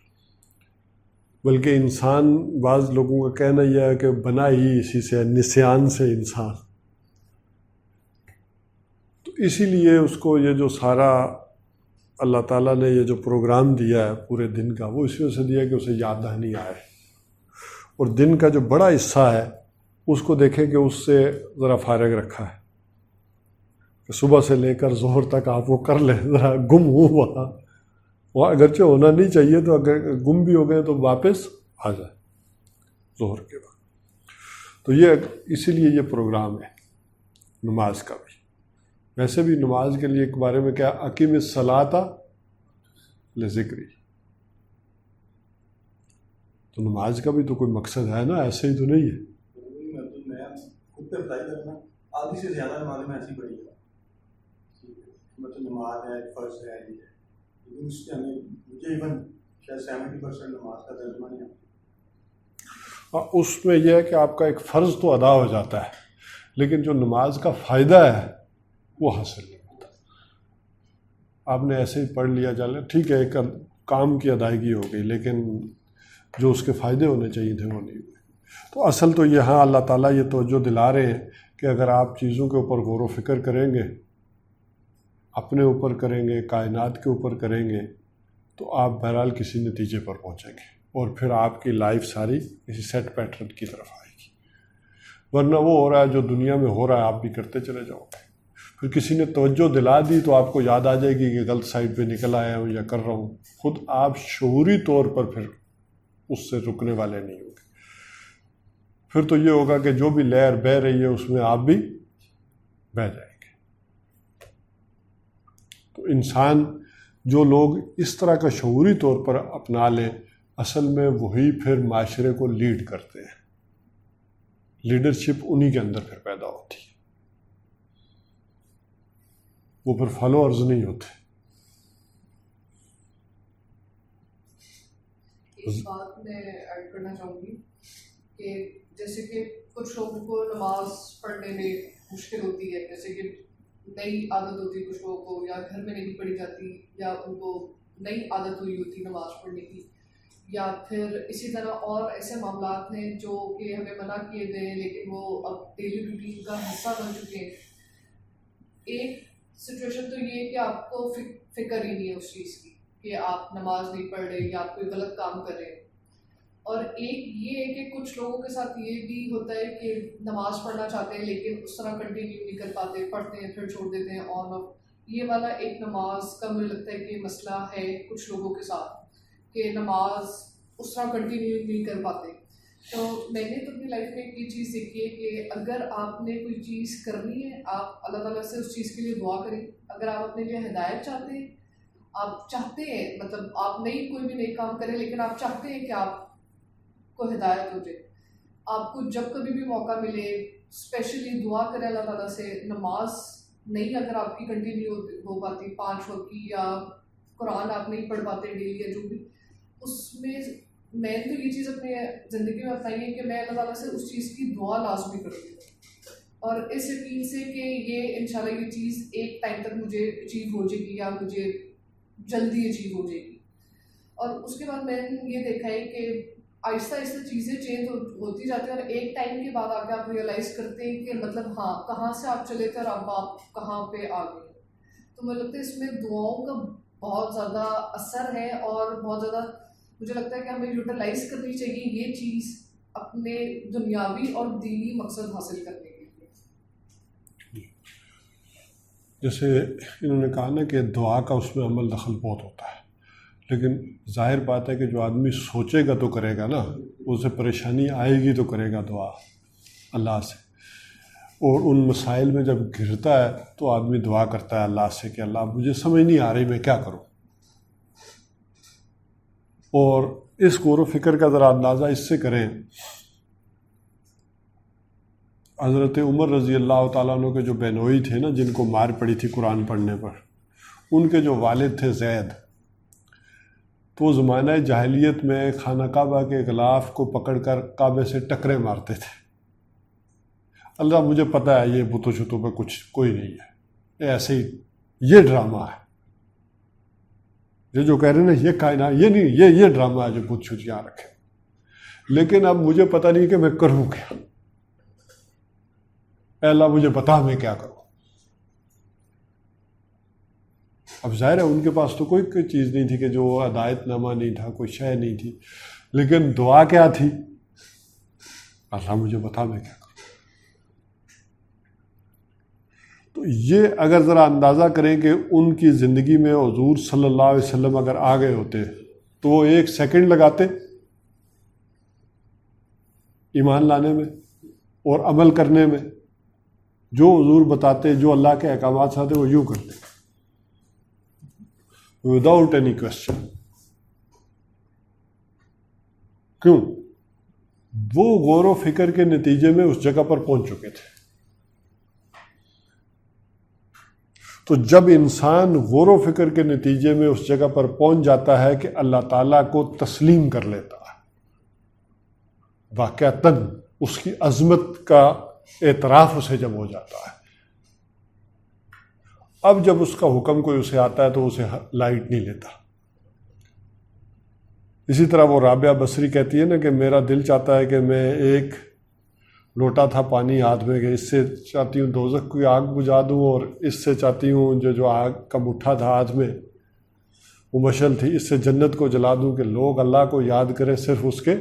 بلکہ انسان، بعض لوگوں کا کہنا یہ ہے کہ بنا ہی اسی سے، نسیان سے انسان، تو اسی لیے اس کو یہ جو سارا اللہ تعالیٰ نے یہ جو پروگرام دیا ہے پورے دن کا، وہ اس وجہ سے دیا کہ اسے یاد نہیں آئے، اور دن کا جو بڑا حصہ ہے اس کو دیکھیں کہ اس سے ذرا فارغ رکھا ہے، کہ صبح سے لے کر ظہر تک آپ وہ کر لیں، ذرا گم ہوں وہاں اگرچہ ہونا نہیں چاہیے، تو اگر گم بھی ہو گئے تو واپس آ جائے ظہر کے بعد۔ تو یہ اسی لیے یہ پروگرام ہے نماز کا بھی۔ ویسے بھی نماز کے لیے ایک بارے میں کیا، اقیم الصلاۃ لذکری، تو نماز کا بھی تو کوئی مقصد ہے نا، ایسے ہی تو نہیں ہے۔ میں خود پہ بتائی کرنا، آدھی سے زیادہ نماز میں ایسی پڑھی ہے، مطلب نماز ہے، فرض ہے، یہ ہے، لیکن اس کے ہمیں مجھے ایون شاید 70% نماز کا ترجمہ نہیں آتا۔ اس میں یہ ہے کہ آپ کا ایک فرض تو ادا ہو جاتا ہے، لیکن جو نماز کا فائدہ ہے وہ حاصل نہیں ہوتا۔ آپ نے ایسے ہی پڑھ لیا، چلے ٹھیک ہے، ایک کام کی ادائیگی ہو گئی، لیکن جو اس کے فائدے ہونے چاہیے تھے وہ نہیں ہوئے۔ تو اصل تو یہاں اللہ تعالیٰ یہ توجہ دلا رہے ہیں کہ اگر آپ چیزوں کے اوپر غور و فکر کریں گے، اپنے اوپر کریں گے، کائنات کے اوپر کریں گے، تو آپ بہرحال کسی نتیجے پر پہنچیں گے، اور پھر آپ کی لائف ساری کسی سیٹ پیٹرن کی طرف آئے گی۔ ورنہ وہ ہو رہا ہے جو دنیا میں ہو رہا ہے، آپ بھی کرتے چلے جاؤ گے، پھر کسی نے توجہ دلا دی تو آپ کو یاد آ جائے گی کہ غلط سائڈ پہ نکل آیا ہوں یا کر رہا ہوں، خود آپ شعوری طور پر پھر اس سے رکنے والے نہیں ہوں گے۔ پھر تو یہ ہوگا کہ جو بھی لہر بہہ رہی ہے اس میں آپ بھی بہہ جائیں گے۔ تو انسان، جو لوگ اس طرح کا شعوری طور پر اپنا لیں، اصل میں وہی پھر معاشرے کو لیڈ کرتے ہیں، لیڈرشپ انہی کے اندر پھر پیدا ہوتی ہے، وہ پھر فالوورز نہیں ہوتے۔ ایک بات میں ایڈ کرنا چاہوں گی کہ جیسے کہ کچھ لوگوں کو نماز پڑھنے میں مشکل ہوتی ہے، جیسے کہ نئی عادت ہوتی ہے کچھ لوگوں کو، یا گھر میں نہیں پڑھی جاتی، یا ان کو نئی عادت ہوئی ہوتی نماز پڑھنے کی، یا پھر اسی طرح اور ایسے معاملات ہیں جو کہ ہمیں منع کیے گئے ہیں لیکن وہ اب ڈیلی روٹین کا حصہ بن چکے ہیں۔ ایک سچویشن تو یہ ہے کہ آپ کو فکر ہی نہیں ہے اس چیز کی کہ آپ نماز نہیں پڑھ رہے یا آپ کوئی غلط کام کر رہے ہیں. اور ایک یہ ہے کہ کچھ لوگوں کے ساتھ یہ بھی ہوتا ہے کہ نماز پڑھنا چاہتے ہیں لیکن اس طرح کنٹینیو نہیں کر پاتے, پڑھتے ہیں پھر چھوڑ دیتے ہیں آن آف. یہ والا ایک نماز کا مجھے لگتا ہے کہ مسئلہ ہے کچھ لوگوں کے ساتھ کہ نماز اس طرح کنٹینیو نہیں کر پاتے. تو میں نے تو اپنی لائف میں ایک یہ چیز دیکھی ہے کہ اگر آپ نے کوئی چیز کرنی ہے آپ اللہ تعالیٰ سے اس چیز کے لیے دعا کریں. اگر آپ اپنے لیے ہدایت چاہتے ہیں, آپ چاہتے ہیں مطلب آپ نہیں کوئی بھی نئی کام کریں لیکن آپ چاہتے ہیں کہ آپ کو ہدایت ہو جائے, آپ کو جب کبھی بھی موقع ملے اسپیشلی دعا کریں اللہ تعالیٰ سے. نماز نہیں اگر آپ کی کنٹینیو ہو پاتی 5 وقت کی, یا قرآن آپ نہیں پڑھ پاتے ڈیلی یا جو بھی, اس میں میں تو یہ چیز اپنے زندگی میں اپنائی ہے کہ میں اللہ تعالیٰ سے اس چیز کی دعا لازمی کروں گی, اور اس یقین سے کہ یہ انشاءاللہ یہ چیز ایک ٹائم تک مجھے اچیو ہو جائے گی یا مجھے جلدی اچیو ہو جائے گی. اور اس کے بعد میں نے یہ دیکھا ہے کہ آہستہ آہستہ چیزیں چینج ہوتی جاتی ہیں, اور ایک ٹائم کے بعد آ کے آپ ریئلائز کرتے ہیں کہ مطلب ہاں کہاں سے آپ چلے تھے اور اب آپ کہاں پہ آ گئے. تو مجھے لگتا ہے اس میں دعاؤں کا بہت زیادہ اثر ہے, اور بہت زیادہ مجھے لگتا ہے کہ ہمیں یوٹیلائز کرنی چاہیے یہ چیز اپنے دنیاوی اور دینی مقصد حاصل کرنے کے لیے. جیسے انہوں نے کہا نا کہ دعا کا اس میں عمل دخل بہت ہوتا ہے, لیکن ظاہر بات ہے کہ جو آدمی سوچے گا تو کرے گا نا, اسے پریشانی آئے گی تو کرے گا دعا اللہ سے. اور ان مسائل میں جب گرتا ہے تو آدمی دعا کرتا ہے اللہ سے کہ اللہ مجھے سمجھ نہیں آ رہی میں کیا کروں. اور اس غور و فکر کا ذرا اندازہ اس سے کریں, حضرت عمر رضی اللہ تعالیٰ عنہ کے جو بہنوئی تھے نا جن کو مار پڑی تھی قرآن پڑھنے پر, ان کے جو والد تھے زید, تو زمانہ جاہلیت میں خانہ کعبہ کے غلاف کو پکڑ کر کعبے سے ٹکرے مارتے تھے. اللہ مجھے پتہ ہے یہ بتوں شتوں پہ کچھ کوئی نہیں ہے, یہ ایسے ہی یہ ڈرامہ ہے, یہ جو کہہ رہے ہیں نا یہ کائنات یہ نہیں, یہ ڈرامہ ہے جو بت شت یہاں رکھے. لیکن اب مجھے پتہ نہیں کہ میں کروں کیا, اے اللہ مجھے بتا میں کیا کروں. اب ظاہر ہے ان کے پاس تو کوئی چیز نہیں تھی کہ جو ہدایت نامہ نہیں تھا, کوئی شے نہیں تھی, لیکن دعا کیا تھی, اللہ مجھے بتا میں کیا کروں. تو یہ اگر ذرا اندازہ کریں کہ ان کی زندگی میں حضور صلی اللہ علیہ وسلم اگر آ گئے ہوتے تو وہ 1 سیکنڈ لگاتے ایمان لانے میں اور عمل کرنے میں. جو حضور بتاتے, جو اللہ کے احکامات آتے وہ یوں کرتے وداؤٹ اینی کوشچن. کیوں؟ وہ غور و فکر کے نتیجے میں اس جگہ پر پہنچ چکے تھے. تو جب انسان غور و فکر کے نتیجے میں اس جگہ پر پہنچ جاتا ہے کہ اللہ تعالیٰ کو تسلیم کر لیتا ہے, واقعتاً اس کی عظمت کا اعتراف اسے جب ہو جاتا ہے, اب جب اس کا حکم کوئی اسے آتا ہے تو اسے لائٹ نہیں لیتا. اسی طرح وہ رابعہ بصری کہتی ہے نا کہ میرا دل چاہتا ہے کہ میں ایک لوٹا تھا پانی ہاتھ میں کہ اس سے چاہتی ہوں دوزخ کی آگ بجھا دوں, اور اس سے چاہتی ہوں جو آگ کا مٹھا تھا ہاتھ میں وہ مشعل تھی, اس سے جنت کو جلا دوں کہ لوگ اللہ کو یاد کریں صرف اس کے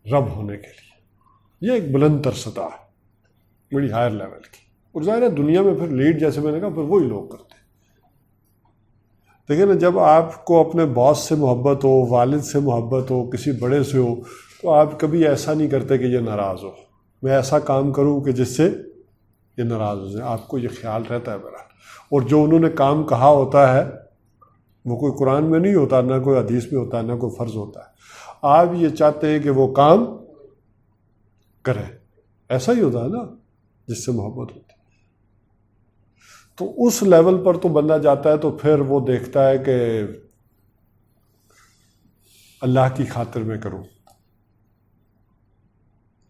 رب ہونے کے لیے. یہ ایک بلند تر سطح ہے, بڑی ہائر لیول کی. اور ظاہر ہے دنیا میں پھر لیڈ جیسے میں نے کہا پھر وہی لوگ کرتے ہیں. دیکھیں نا, جب آپ کو اپنے باس سے محبت ہو, والد سے محبت ہو, کسی بڑے سے ہو, تو آپ کبھی ایسا نہیں کرتے کہ یہ ناراض ہو, میں ایسا کام کروں کہ جس سے یہ ناراض ہو جائے. آپ کو یہ خیال رہتا ہے بہرحال. اور جو انہوں نے کام کہا ہوتا ہے وہ کوئی قرآن میں نہیں ہوتا, نہ کوئی حدیث میں ہوتا ہے, نہ کوئی فرض ہوتا ہے. آپ یہ چاہتے ہیں کہ وہ کام کریں, ایسا ہی ہوتا ہے نا جس سے محبت ہوتی ہے. تو اس لیول پر تو بندہ جاتا ہے تو پھر وہ دیکھتا ہے کہ اللہ کی خاطر میں کروں.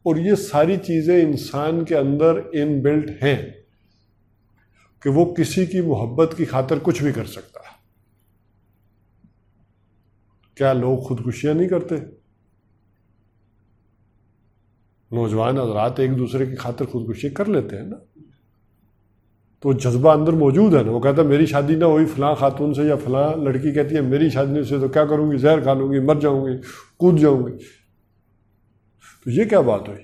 اور یہ ساری چیزیں انسان کے اندر ان بلٹ ہیں کہ وہ کسی کی محبت کی خاطر کچھ بھی کر سکتا ہے. کیا لوگ خودکشیاں نہیں کرتے؟ نوجوان حضرات ایک دوسرے کی خاطر خودکشی کر لیتے ہیں نا. تو جذبہ اندر موجود ہے نا. وہ کہتا ہے میری شادی نہ ہوئی فلاں خاتون سے، یا فلاں لڑکی کہتی ہے میری شادی نہیں سے تو کیا کروں گی، زہر کھا لوں گی، مر جاؤں گی، کود جاؤں گی. تو یہ کیا بات ہوئی؟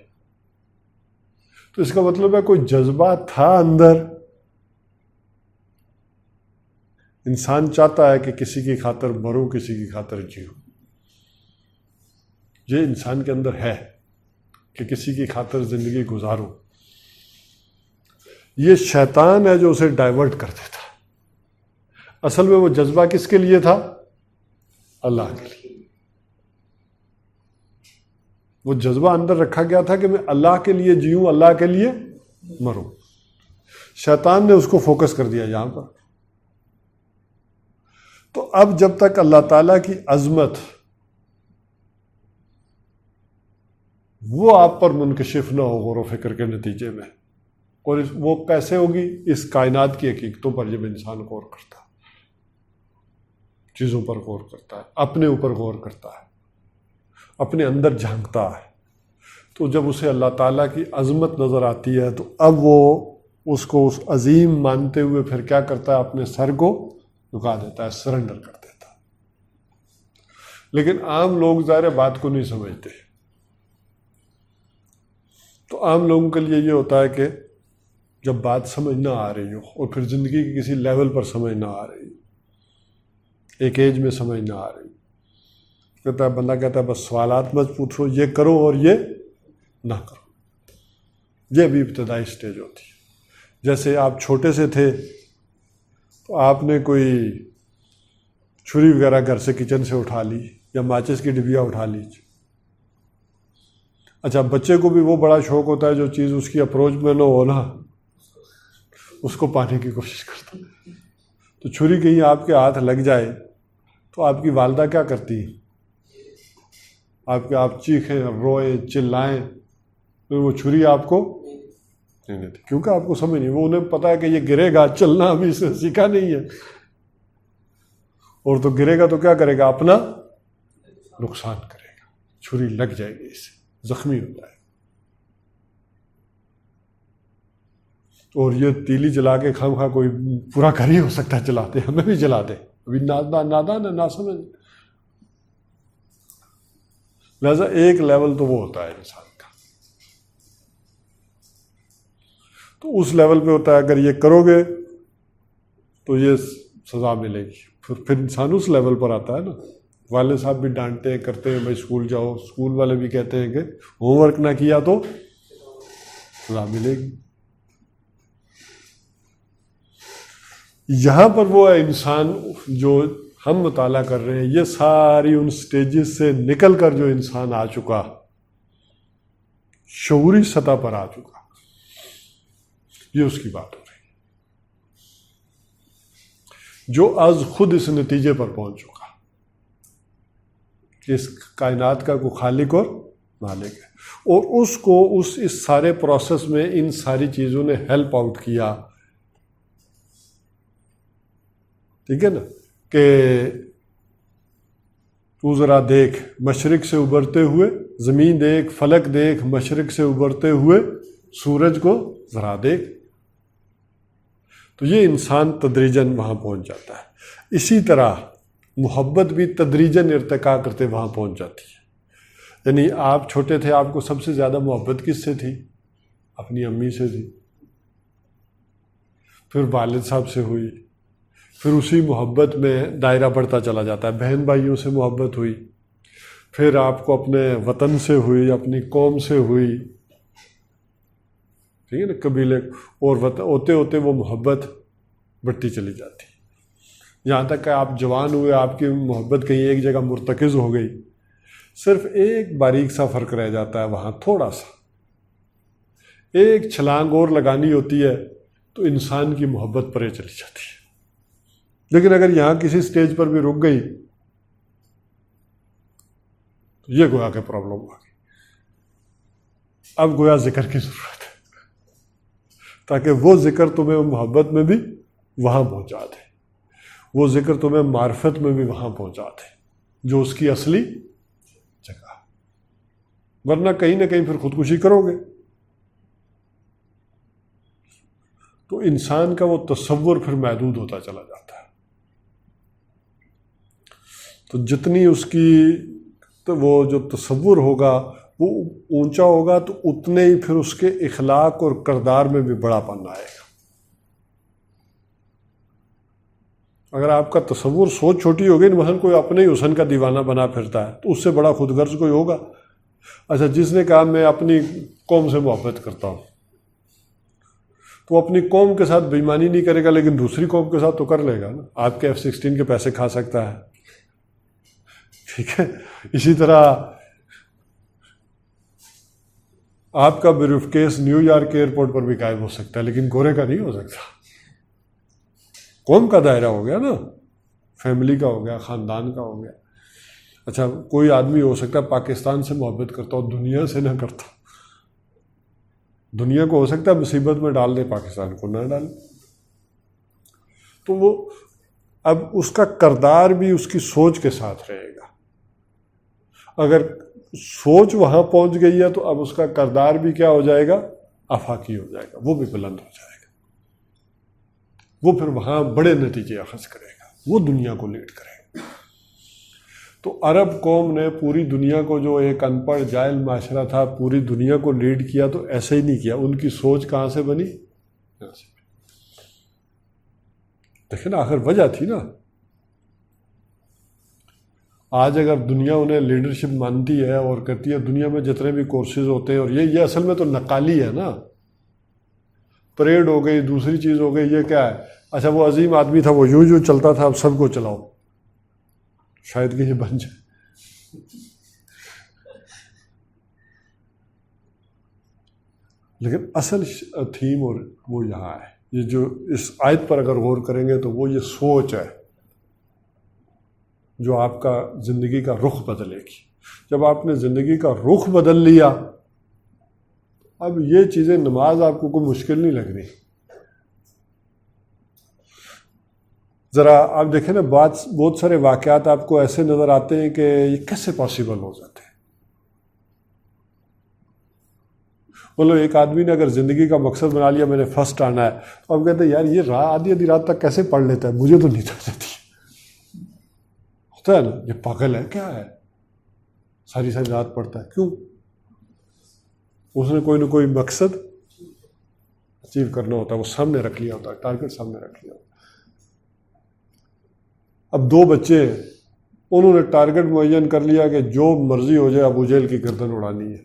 تو اس کا مطلب ہے کوئی جذبہ تھا اندر. انسان چاہتا ہے کہ کسی کی خاطر مروں، کسی کی خاطر جیوں. یہ انسان کے اندر ہے کہ کسی کی خاطر زندگی گزاروں. یہ شیطان ہے جو اسے ڈائیورٹ کر دیتا. اصل میں وہ جذبہ کس کے لیے تھا؟ اللہ کے لیے. وہ جذبہ اندر رکھا گیا تھا کہ میں اللہ کے لیے جیوں، اللہ کے لیے مروں. شیطان نے اس کو فوکس کر دیا یہاں پر. تو اب جب تک اللہ تعالیٰ کی عظمت وہ آپ پر منکشف نہ ہو غور و فکر کے نتیجے میں، اور وہ کیسے ہوگی؟ اس کائنات کی حقیقتوں پر جب انسان غور کرتا ہے، چیزوں پر غور کرتا ہے، اپنے اوپر غور کرتا ہے، اپنے اندر جھانکتا ہے، تو جب اسے اللہ تعالیٰ کی عظمت نظر آتی ہے تو اب وہ اس کو اس عظیم مانتے ہوئے پھر کیا کرتا ہے؟ اپنے سر کو جھکا دیتا ہے، سرنڈر کر دیتا ہے. لیکن عام لوگ ظاہر بات کو نہیں سمجھتے. تو عام لوگوں کے لیے یہ ہوتا ہے کہ جب بات سمجھ نہ آ رہی ہو اور پھر زندگی کے کسی لیول پر سمجھ نہ آ رہی، ایک ایج میں سمجھ نہ آ رہی، کہتا ہے بندہ کہتا ہے بس سوالات مت پوچھو، یہ کرو اور یہ نہ کرو. یہ بھی ابتدائی سٹیج ہوتی ہے. جیسے آپ چھوٹے سے تھے تو آپ نے کوئی چھری وغیرہ گھر سے کچن سے اٹھا لی یا ماچس کی ڈبیا اٹھا لی. اچھا بچے کو بھی وہ بڑا شوق ہوتا ہے جو چیز اس کی اپروچ میں نہ ہو نا اس کو پانے کی کوشش کرتا ہے. تو چھری کہیں آپ کے ہاتھ لگ جائے تو آپ کی والدہ کیا کرتی ہے؟ آپ چیخیں، روئیں، چلائیں، پھر وہ چھری آپ کو نہیں دیتی کیونکہ آپ کو سمجھ نہیں. وہ انہیں پتا ہے کہ یہ گرے گا، چلنا ابھی اسے سیکھا نہیں ہے، اور تو گرے گا تو کیا کرے گا؟ اپنا نقصان کرے گا. چھری لگ جائے گی، اسے زخمی ہو جائے گا. اور یہ تیلی جلا کے خام خواہ کوئی پورا گھر ہی ہو سکتا ہے چلاتے، ہمیں بھی جلاتے، ابھی نادان ہے، ناسمجھ. لہذا ایک لیول تو وہ ہوتا ہے انسان کا، تو اس لیول پہ ہوتا ہے اگر یہ کرو گے تو یہ سزا ملے گی. پھر انسان اس لیول پر آتا ہے نا. والد صاحب بھی ڈانٹتے کرتے ہیں بھائی اسکول جاؤ، اسکول والے بھی کہتے ہیں کہ ہوم ورک نہ کیا تو سزا ملے گی. یہاں پر وہ ہے انسان جو ہم مطالعہ کر رہے ہیں، یہ ساری ان سٹیجز سے نکل کر جو انسان آ چکا، شعوری سطح پر آ چکا، یہ اس کی بات ہو رہی ہے، جو از خود اس نتیجے پر پہنچ چکا کہ اس کائنات کا کوئی خالق اور مالک ہے، اور اس کو اس سارے پروسیس میں ان ساری چیزوں نے ہیلپ آؤٹ کیا. ٹھیک ہے نا، کہ تو ذرا دیکھ مشرق سے ابھرتے ہوئے زمین دیکھ، فلک دیکھ، مشرق سے ابھرتے ہوئے سورج کو ذرا دیکھ. تو یہ انسان تدریجاً وہاں پہنچ جاتا ہے. اسی طرح محبت بھی تدریجاً ارتقا کرتے وہاں پہنچ جاتی ہے. یعنی آپ چھوٹے تھے، آپ کو سب سے زیادہ محبت کس سے تھی؟ اپنی امی سے تھی، پھر والد صاحب سے ہوئی، پھر اسی محبت میں دائرہ بڑھتا چلا جاتا ہے، بہن بھائیوں سے محبت ہوئی، پھر آپ کو اپنے وطن سے ہوئی، اپنی قوم سے ہوئی، ٹھیک ہے نا، قبیلے، اور ہوتے ہوتے وہ محبت بڑھتی چلی جاتی، یہاں تک کہ آپ جوان ہوئے، آپ کی محبت کہیں ایک جگہ مرتکز ہو گئی. صرف ایک باریک سا فرق رہ جاتا ہے وہاں، تھوڑا سا ایک چھلانگ اور لگانی ہوتی ہے تو انسان کی محبت پرے چلی جاتی ہے. لیکن اگر یہاں کسی سٹیج پر بھی رک گئی تو یہ گویا کہ پرابلم آ گئی. اب گویا ذکر کی ضرورت ہے تاکہ وہ ذکر تمہیں محبت میں بھی وہاں پہنچا دے، وہ ذکر تمہیں معرفت میں بھی وہاں پہنچا دے جو اس کی اصلی جگہ. ورنہ کہیں نہ کہیں پھر خودکشی کرو گے. تو انسان کا وہ تصور پھر محدود ہوتا چلا جاتا ہے. تو جتنی اس کی تو وہ جو تصور ہوگا وہ اونچا ہوگا تو اتنے ہی پھر اس کے اخلاق اور کردار میں بھی بڑا پن آئے گا. اگر آپ کا تصور سوچ چھوٹی ہوگی، مثلا کوئی اپنے ہی حسن کا دیوانہ بنا پھرتا ہے تو اس سے بڑا خود غرض کوئی ہوگا؟ اچھا، جس نے کہا میں اپنی قوم سے محبت کرتا ہوں تو اپنی قوم کے ساتھ بےایمانی نہیں کرے گا، لیکن دوسری قوم کے ساتھ تو کر لے گا نا. آپ کے F-16 کے پیسے کھا سکتا ہے، ٹھیک ہے. اسی طرح آپ کا briefcase New York airport پر بھی قائم ہو سکتا ہے، لیکن گورے کا نہیں ہو سکتا. قوم کا دائرہ ہو گیا نا، فیملی کا ہو گیا، خاندان کا ہو گیا. اچھا، کوئی آدمی ہو سکتا ہے پاکستان سے محبت کرتا ہو، دنیا سے نہ کرتا. دنیا کو ہو سکتا ہے مصیبت میں ڈال دے، پاکستان کو نہ ڈالے. تو وہ اب اس کا کردار بھی اس کی سوچ کے ساتھ رہے گا. اگر سوچ وہاں پہنچ گئی ہے تو اب اس کا کردار بھی کیا ہو جائے گا؟ آفاقی ہو جائے گا، وہ بھی بلند ہو جائے گا. وہ پھر وہاں بڑے نتیجے اخذ کرے گا، وہ دنیا کو لیڈ کرے گا. تو عرب قوم نے پوری دنیا کو، جو ایک ان پڑھ جاہل معاشرہ تھا، پوری دنیا کو لیڈ کیا تو ایسے ہی نہیں کیا. ان کی سوچ کہاں سے بنی؟ یہاں سے. دیکھیں نا، آخر وجہ تھی نا. آج اگر دنیا انہیں لیڈرشپ مانتی ہے اور کرتی ہے، دنیا میں جتنے بھی کورسز ہوتے ہیں، اور یہ اصل میں تو نقالی ہے نا. پریڈ ہو گئی، دوسری چیز ہو گئی، یہ کیا ہے؟ اچھا، وہ عظیم آدمی تھا، وہ یوں چلتا تھا، اب سب کو چلاؤ، شاید کہ یہ بن جائے. لیکن اصل تھیم اور وہ یہاں ہے. یہ جو اس آیت پر اگر غور کریں گے تو وہ یہ سوچ ہے جو آپ کا زندگی کا رخ بدلے گی. جب آپ نے زندگی کا رخ بدل لیا، اب یہ چیزیں، نماز آپ کو کوئی مشکل نہیں لگ رہی. ذرا آپ دیکھیں نا، بہت سارے واقعات آپ کو ایسے نظر آتے ہیں کہ یہ کیسے پاسبل ہو جاتے ہیں. بولو، ایک آدمی نے اگر زندگی کا مقصد بنا لیا میں نے فرسٹ آنا ہے، تو آپ کہتے ہیں یار یہ آدھی رات تک کیسے پڑھ لیتا ہے، مجھے تو نہیں آ جاتی. ہوتا ہے نا، یہ پاگل ہے کیا ہے، ساری رات پڑھتا ہے. کیوں؟ اس نے کوئی نہ کوئی مقصد اچیو کرنا ہوتا ہے، وہ سامنے رکھ لیا ہوتا ہے، ٹارگٹ سامنے رکھ لیا ہوتا ہے. اب 2 بچے ہیں، انہوں نے ٹارگٹ معین کر لیا کہ جو مرضی ہو جائے ابو جہل کی گردن اڑانی ہے.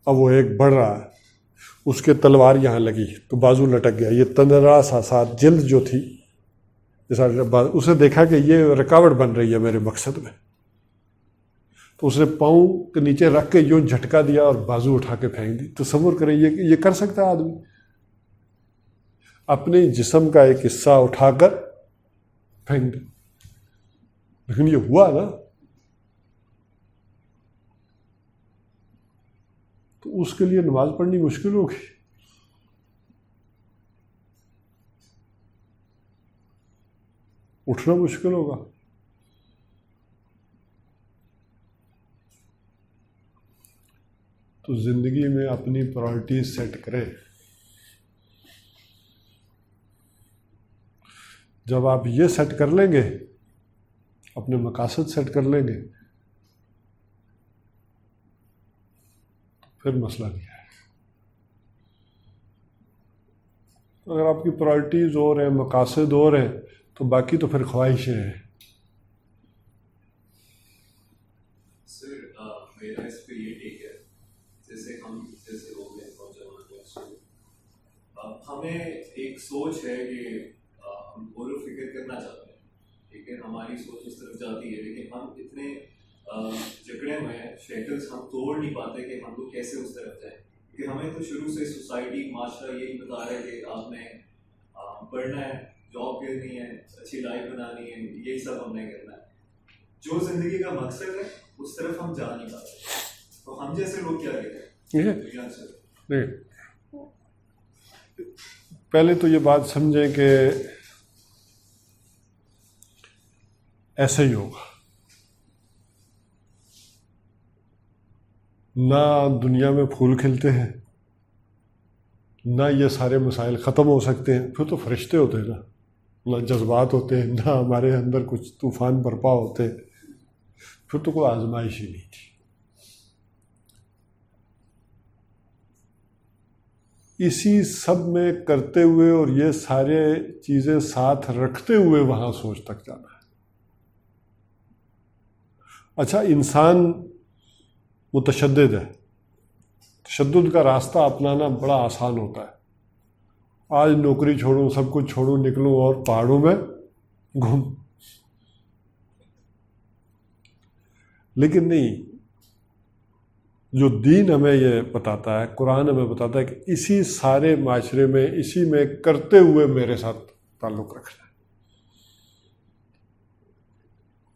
اب وہ ایک بڑھ رہا ہے، اس کے تلوار یہاں لگی تو بازو لٹک گیا. یہ تندرا سا ساتھ جلد جو تھی، اسے دیکھا کہ یہ رکاوٹ بن رہی ہے میرے مقصد میں، تو اس نے پاؤں کے نیچے رکھ کے یوں جھٹکا دیا اور بازو اٹھا کے پھینک دی. تصور کریں یہ کر سکتا ہے آدمی؟ اپنے جسم کا ایک حصہ اٹھا کر پھینک دے. لیکن یہ ہوا نا. تو اس کے لیے نماز پڑھنی مشکل ہوگی. اٹھنا مشکل ہوگا. تو زندگی میں اپنی پرائرٹیز سیٹ کریں. جب آپ یہ سیٹ کر لیں گے، اپنے مقاصد سیٹ کر لیں گے، پھر مسئلہ نہیں ہے. اگر آپ کی پرائرٹیز اور ہیں، مقاصد اور ہیں، تو باقی تو پھر خواہشیں ہیں. سر میرا اس پہ یہ ٹیک ہے، جیسے لوگ ہیں نوجوان، ہمیں ایک سوچ ہے کہ ہم غور و فکر کرنا چاہتے ہیں، لیکن ہماری سوچ اس طرف جاتی ہے، لیکن ہم اتنے جکڑے ہوئے ہیں، شیکلز ہم توڑ نہیں پاتے کہ ہم کو کیسے اس طرف جائیں. کیونکہ ہمیں تو شروع سے سوسائٹی، معاشرہ یہی بتا رہا ہے کہ آپ نے پڑھنا ہے، جاب کرنی ہے، اچھی لائف بنانی ہے، یہی سب ہم نے کرنا ہے. جو زندگی کا مقصد ہے اس طرف ہم جا نہیں پاتے. تو ہم جیسے لوگ کیا کہتے ہیں؟ پہلے تو یہ بات سمجھیں کہ ایسا ہی ہوگا. نہ دنیا میں پھول کھلتے ہیں، نہ یہ سارے مسائل ختم ہو سکتے ہیں، پھر تو فرشتے ہوتے ہیں نا، نہ جذبات ہوتے ہیں، نہ ہمارے اندر کچھ طوفان برپا ہوتے، پھر تو کوئی آزمائش ہی نہیں تھی۔ اسی سب میں کرتے ہوئے اور یہ سارے چیزیں ساتھ رکھتے ہوئے وہاں سوچ تک جانا ہے۔ اچھا، انسان متشدد ہے، تشدد کا راستہ اپنانا بڑا آسان ہوتا ہے۔ آج نوکری چھوڑوں، سب کچھ چھوڑوں، نکلوں اور پہاڑوں میں گھوم، لیکن نہیں، جو دین ہمیں یہ بتاتا ہے، قرآن ہمیں بتاتا ہے کہ اسی سارے معاشرے میں، اسی میں کرتے ہوئے میرے ساتھ تعلق رکھنا ہے۔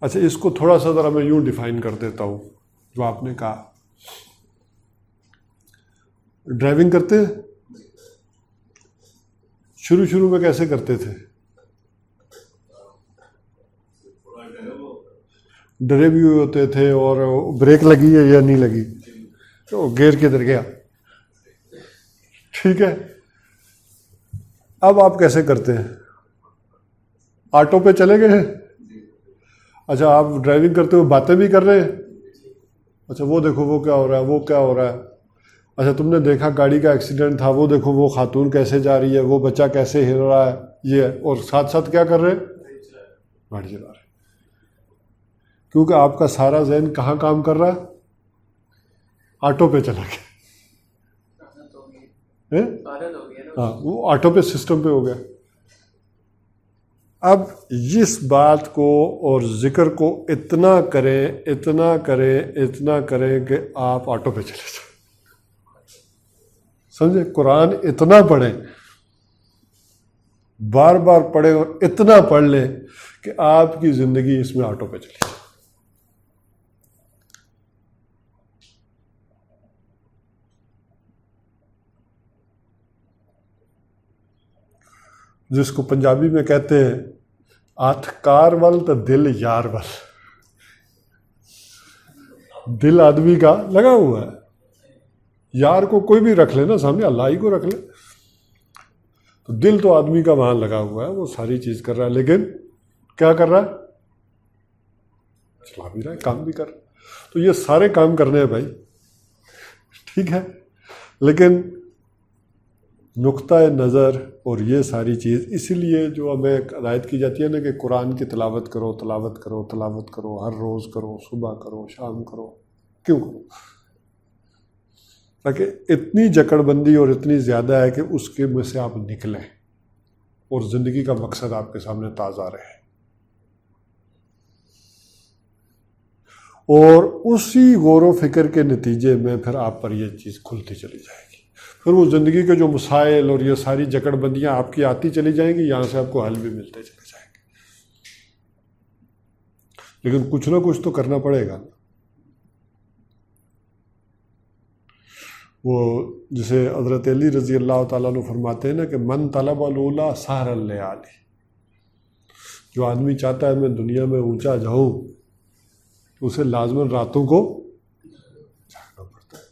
اچھا، اس کو تھوڑا سا ذرا میں یوں ڈیفائن کر دیتا ہوں جو آپ نے کہا۔ ڈرائیونگ کرتے ہیں، شروع میں کیسے کرتے تھے؟ ڈرے بھی ہوئے ہوتے تھے، اور بریک لگی ہے یا نہیں لگی، تو گیئر کدھر گیا، ٹھیک ہے۔ اب آپ کیسے کرتے ہیں؟ آٹو پہ چلے گئے ہیں؟ اچھا، آپ ڈرائیونگ کرتے ہوئے باتیں بھی کر رہے ہیں؟ اچھا، وہ دیکھو وہ کیا ہو رہا ہے، وہ کیا ہو رہا ہے۔ اچھا، تم نے دیکھا گاڑی کا ایکسیڈنٹ تھا، وہ دیکھو وہ خاتون کیسے جا رہی ہے، وہ بچہ کیسے ہل رہا ہے، یہ، اور ساتھ ساتھ کیا کر رہے ہیں؟ گاڑی چلا رہے ہیں، کیونکہ آپ کا سارا ذہن کہاں کام کر رہا ہے؟ آٹو پہ چلا گیا، ہاں، وہ آٹو پہ سسٹم پہ ہو گیا۔ اب اس بات کو اور ذکر کو اتنا کریں کہ آپ آٹو پہ چلے جائیں، سمجھے؟ قرآن اتنا پڑھیں، بار بار پڑھیں، اور اتنا پڑھ لیں کہ آپ کی زندگی اس میں آٹو پہ چلی جائے۔ جس کو پنجابی میں کہتے ہیں ہاتھ کار ول تو دل یار ول، دل آدمی کا لگا ہوا ہے، یار کو کوئی بھی رکھ لے نا سامنے، اللہ ہی کو رکھ لے، تو دل تو آدمی کا وہاں لگا ہوا ہے، وہ ساری چیز کر رہا ہے، لیکن کیا کر رہا ہے؟ چلا بھی رہا ہے، کام بھی کر رہا ہے۔ تو یہ سارے کام کرنے ہیں بھائی، ٹھیک ہے، لیکن نقطہ نظر اور یہ ساری چیز، اسی لیے جو ہمیں ہدایت کی جاتی ہے نا کہ قرآن کی تلاوت کرو، تلاوت کرو، تلاوت کرو، ہر روز کرو، صبح کرو، شام کرو۔ کیوں کرو؟ تاکہ اتنی جکڑ بندی اور اتنی زیادہ ہے کہ اس کے میں سے آپ نکلیں اور زندگی کا مقصد آپ کے سامنے تازہ رہے، اور اسی غور و فکر کے نتیجے میں پھر آپ پر یہ چیز کھلتی چلی جائے گی، پھر وہ زندگی کے جو مسائل اور یہ ساری جکڑ بندیاں آپ کی آتی چلی جائیں گی، یہاں سے آپ کو حل بھی ملتے چلے جائیں گے، لیکن کچھ نہ کچھ تو کرنا پڑے گا۔ وہ جسے حضرت علی رضی اللہ تعالیٰ عنہ فرماتے ہیں نا کہ من طلب العلا سہر اللیالی، جو آدمی چاہتا ہے میں دنیا میں اونچا جاؤں تو اسے لازماً راتوں کو جاگنا پڑتا ہے۔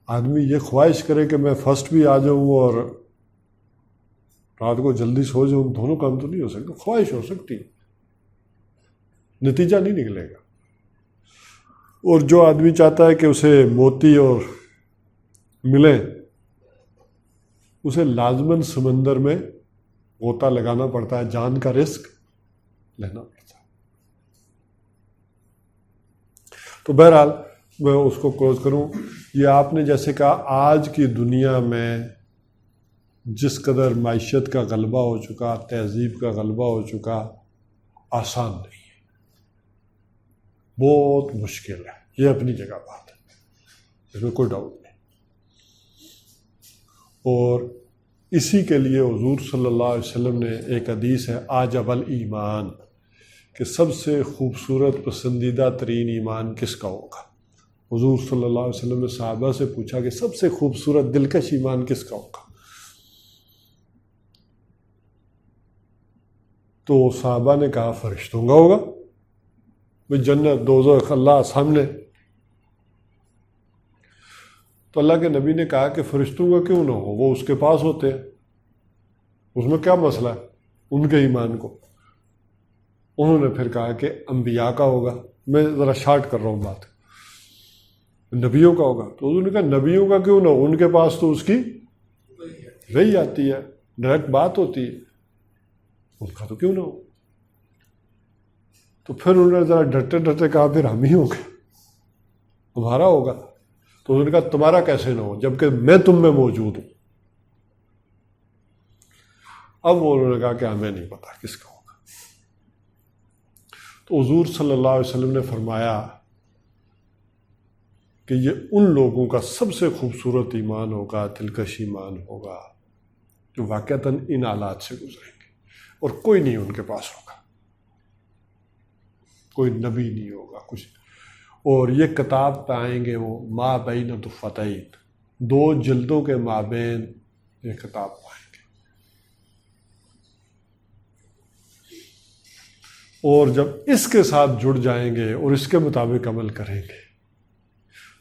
آدمی یہ خواہش کرے کہ میں فرسٹ بھی آ جاؤں اور رات کو جلدی سو جاؤں، دونوں کام تو نہیں ہو سکتے، خواہش ہو سکتی، نتیجہ نہیں نکلے گا۔ اور جو آدمی چاہتا ہے کہ اسے موتی اور ملے، اسے لازماً سمندر میں غوطہ لگانا پڑتا ہے، جان کا رسک لینا پڑتا ہے۔ تو بہرحال میں اس کو کلوز کروں، یہ آپ نے جیسے کہا آج کی دنیا میں جس قدر معیشت کا غلبہ ہو چکا، تہذیب کا غلبہ ہو چکا، آسان نہیں ہے، بہت مشکل ہے، یہ اپنی جگہ بات ہے، اس میں کوئی ڈاؤٹ نہیں۔ اور اسی کے لیے حضور صلی اللہ علیہ وسلم نے ایک حدیث ہے عجب الایمان، کہ سب سے خوبصورت پسندیدہ ترین ایمان کس کا ہوگا؟ حضور صلی اللہ علیہ وسلم نے صحابہ سے پوچھا کہ سب سے خوبصورت دلکش ایمان کس کا ہوگا؟ تو صحابہ نے کہا فرشتوں کا ہوگا، جنت دوزخ اللہ سامنے، تو اللہ کے نبی نے کہا کہ فرشتوں کا کیوں نہ ہو، وہ اس کے پاس ہوتے ہیں، اس میں کیا مسئلہ ہے ان کے ایمان کو؟ انہوں نے پھر کہا کہ انبیاء کا ہوگا، میں ذرا شارٹ کر رہا ہوں بات، نبیوں کا ہوگا۔ تو انہوں نے کہا نبیوں کا کیوں نہ ہو، ان کے پاس تو اس کی وحی آتی ہے، ڈائریکٹ بات ہوتی ہے، ان کا تو کیوں نہ ہو؟ تو پھر انہوں نے ذرا ڈرتے ڈرتے کہا پھر ہم ہی ہوں گے، ہمارا ہوگا۔ تو انہوں نے کہا تمہارا کیسے نہ ہو جبکہ میں تم میں موجود ہوں؟ اب انہوں نے کہا کہ ہمیں نہیں پتا کس کا ہوگا۔ تو حضور صلی اللہ علیہ وسلم نے فرمایا کہ یہ ان لوگوں کا سب سے خوبصورت ایمان ہوگا، دلکش ایمان ہوگا، جو واقعتاً ان حالات سے گزریں گے، اور کوئی نہیں ان کے پاس ہوگا، کوئی نبی نہیں ہوگا کچھ، اور یہ کتاب پائیں گے وہ ما بین دفتین، 2 جلدوں کے مابین یہ کتاب پائیں گے، اور جب اس کے ساتھ جڑ جائیں گے اور اس کے مطابق عمل کریں گے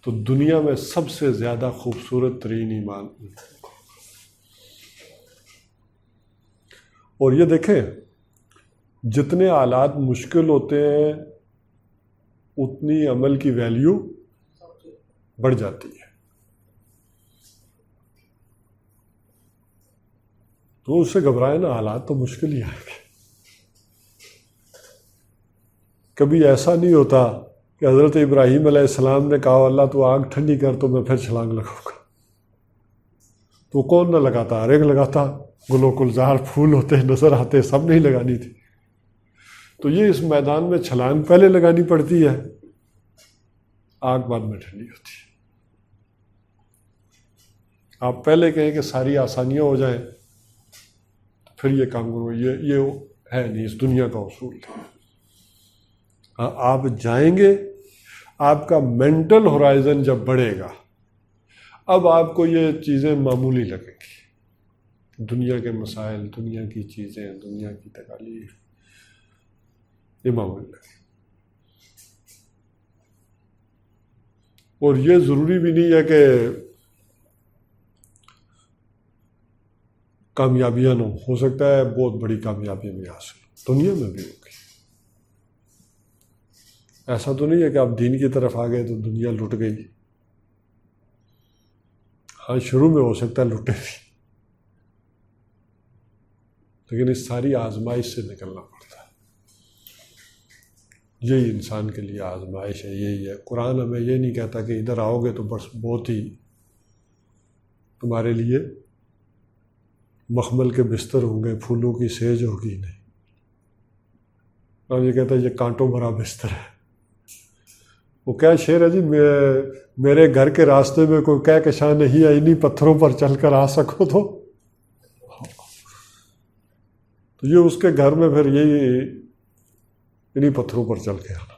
تو دنیا میں سب سے زیادہ خوبصورت ترین ایمان ان کو۔ اور یہ دیکھیں جتنے حالات مشکل ہوتے ہیں اتنی عمل کی ویلیو بڑھ جاتی ہے، تو اس سے گھبرائے نا، حالات تو مشکل ہی آئیں گے۔ کبھی ایسا نہیں ہوتا کہ حضرت ابراہیم علیہ السلام نے کہا اللہ تو آگ ٹھنڈی کر تو میں پھر چھلانگ لگاؤں گا، تو کون نہ لگاتا؟ ہر ایک لگاتا، گل و گلزار پھول ہوتے نظر آتے، سب نہیں لگانی تھی۔ تو یہ اس میدان میں چھلانگ پہلے لگانی پڑتی ہے، آگ بعد میں ٹھنڈی ہوتی ہے۔ آپ پہلے کہیں کہ ساری آسانیاں ہو جائیں تو پھر یہ کام کرو، یہ ہے نہیں اس دنیا کا اصول تھا۔ آپ جائیں گے، آپ کا مینٹل ہورائزن جب بڑھے گا، اب آپ کو یہ چیزیں معمولی لگیں گی، دنیا کے مسائل، دنیا کی چیزیں، دنیا کی تکالیف، یہ معمولی لگیں۔ اور یہ ضروری بھی نہیں ہے کہ کامیابیاں نہ ہو سکتا ہے بہت بڑی کامیابی بھی حاصل دنیا میں بھی ہوگی۔ ایسا تو نہیں ہے کہ آپ دین کی طرف آ گئے تو دنیا لٹ گئی، ہاں شروع میں ہو سکتا ہے لٹے بھی، لیکن اس ساری آزمائش سے نکلنا پڑتا ہے۔ یہی انسان کے لیے آزمائش ہے، یہی ہے۔ قرآن ہمیں یہ نہیں کہتا کہ ادھر آؤ گے تو بس بہت ہی تمہارے لیے مخمل کے بستر ہوں گے، پھولوں کی سیج ہوگی، نہیں۔ قرآن یہ کہتا ہے یہ کانٹوں بھرا بستر ہے۔ وہ کیا شعر ہے جی، میرے گھر کے راستے میں کوئی کہہ کشاں نہیں ہے، انہی پتھروں پر چل کر آ سکو تو یہ اس کے گھر میں پھر یہی انہی پتھروں پر چل کے آنا۔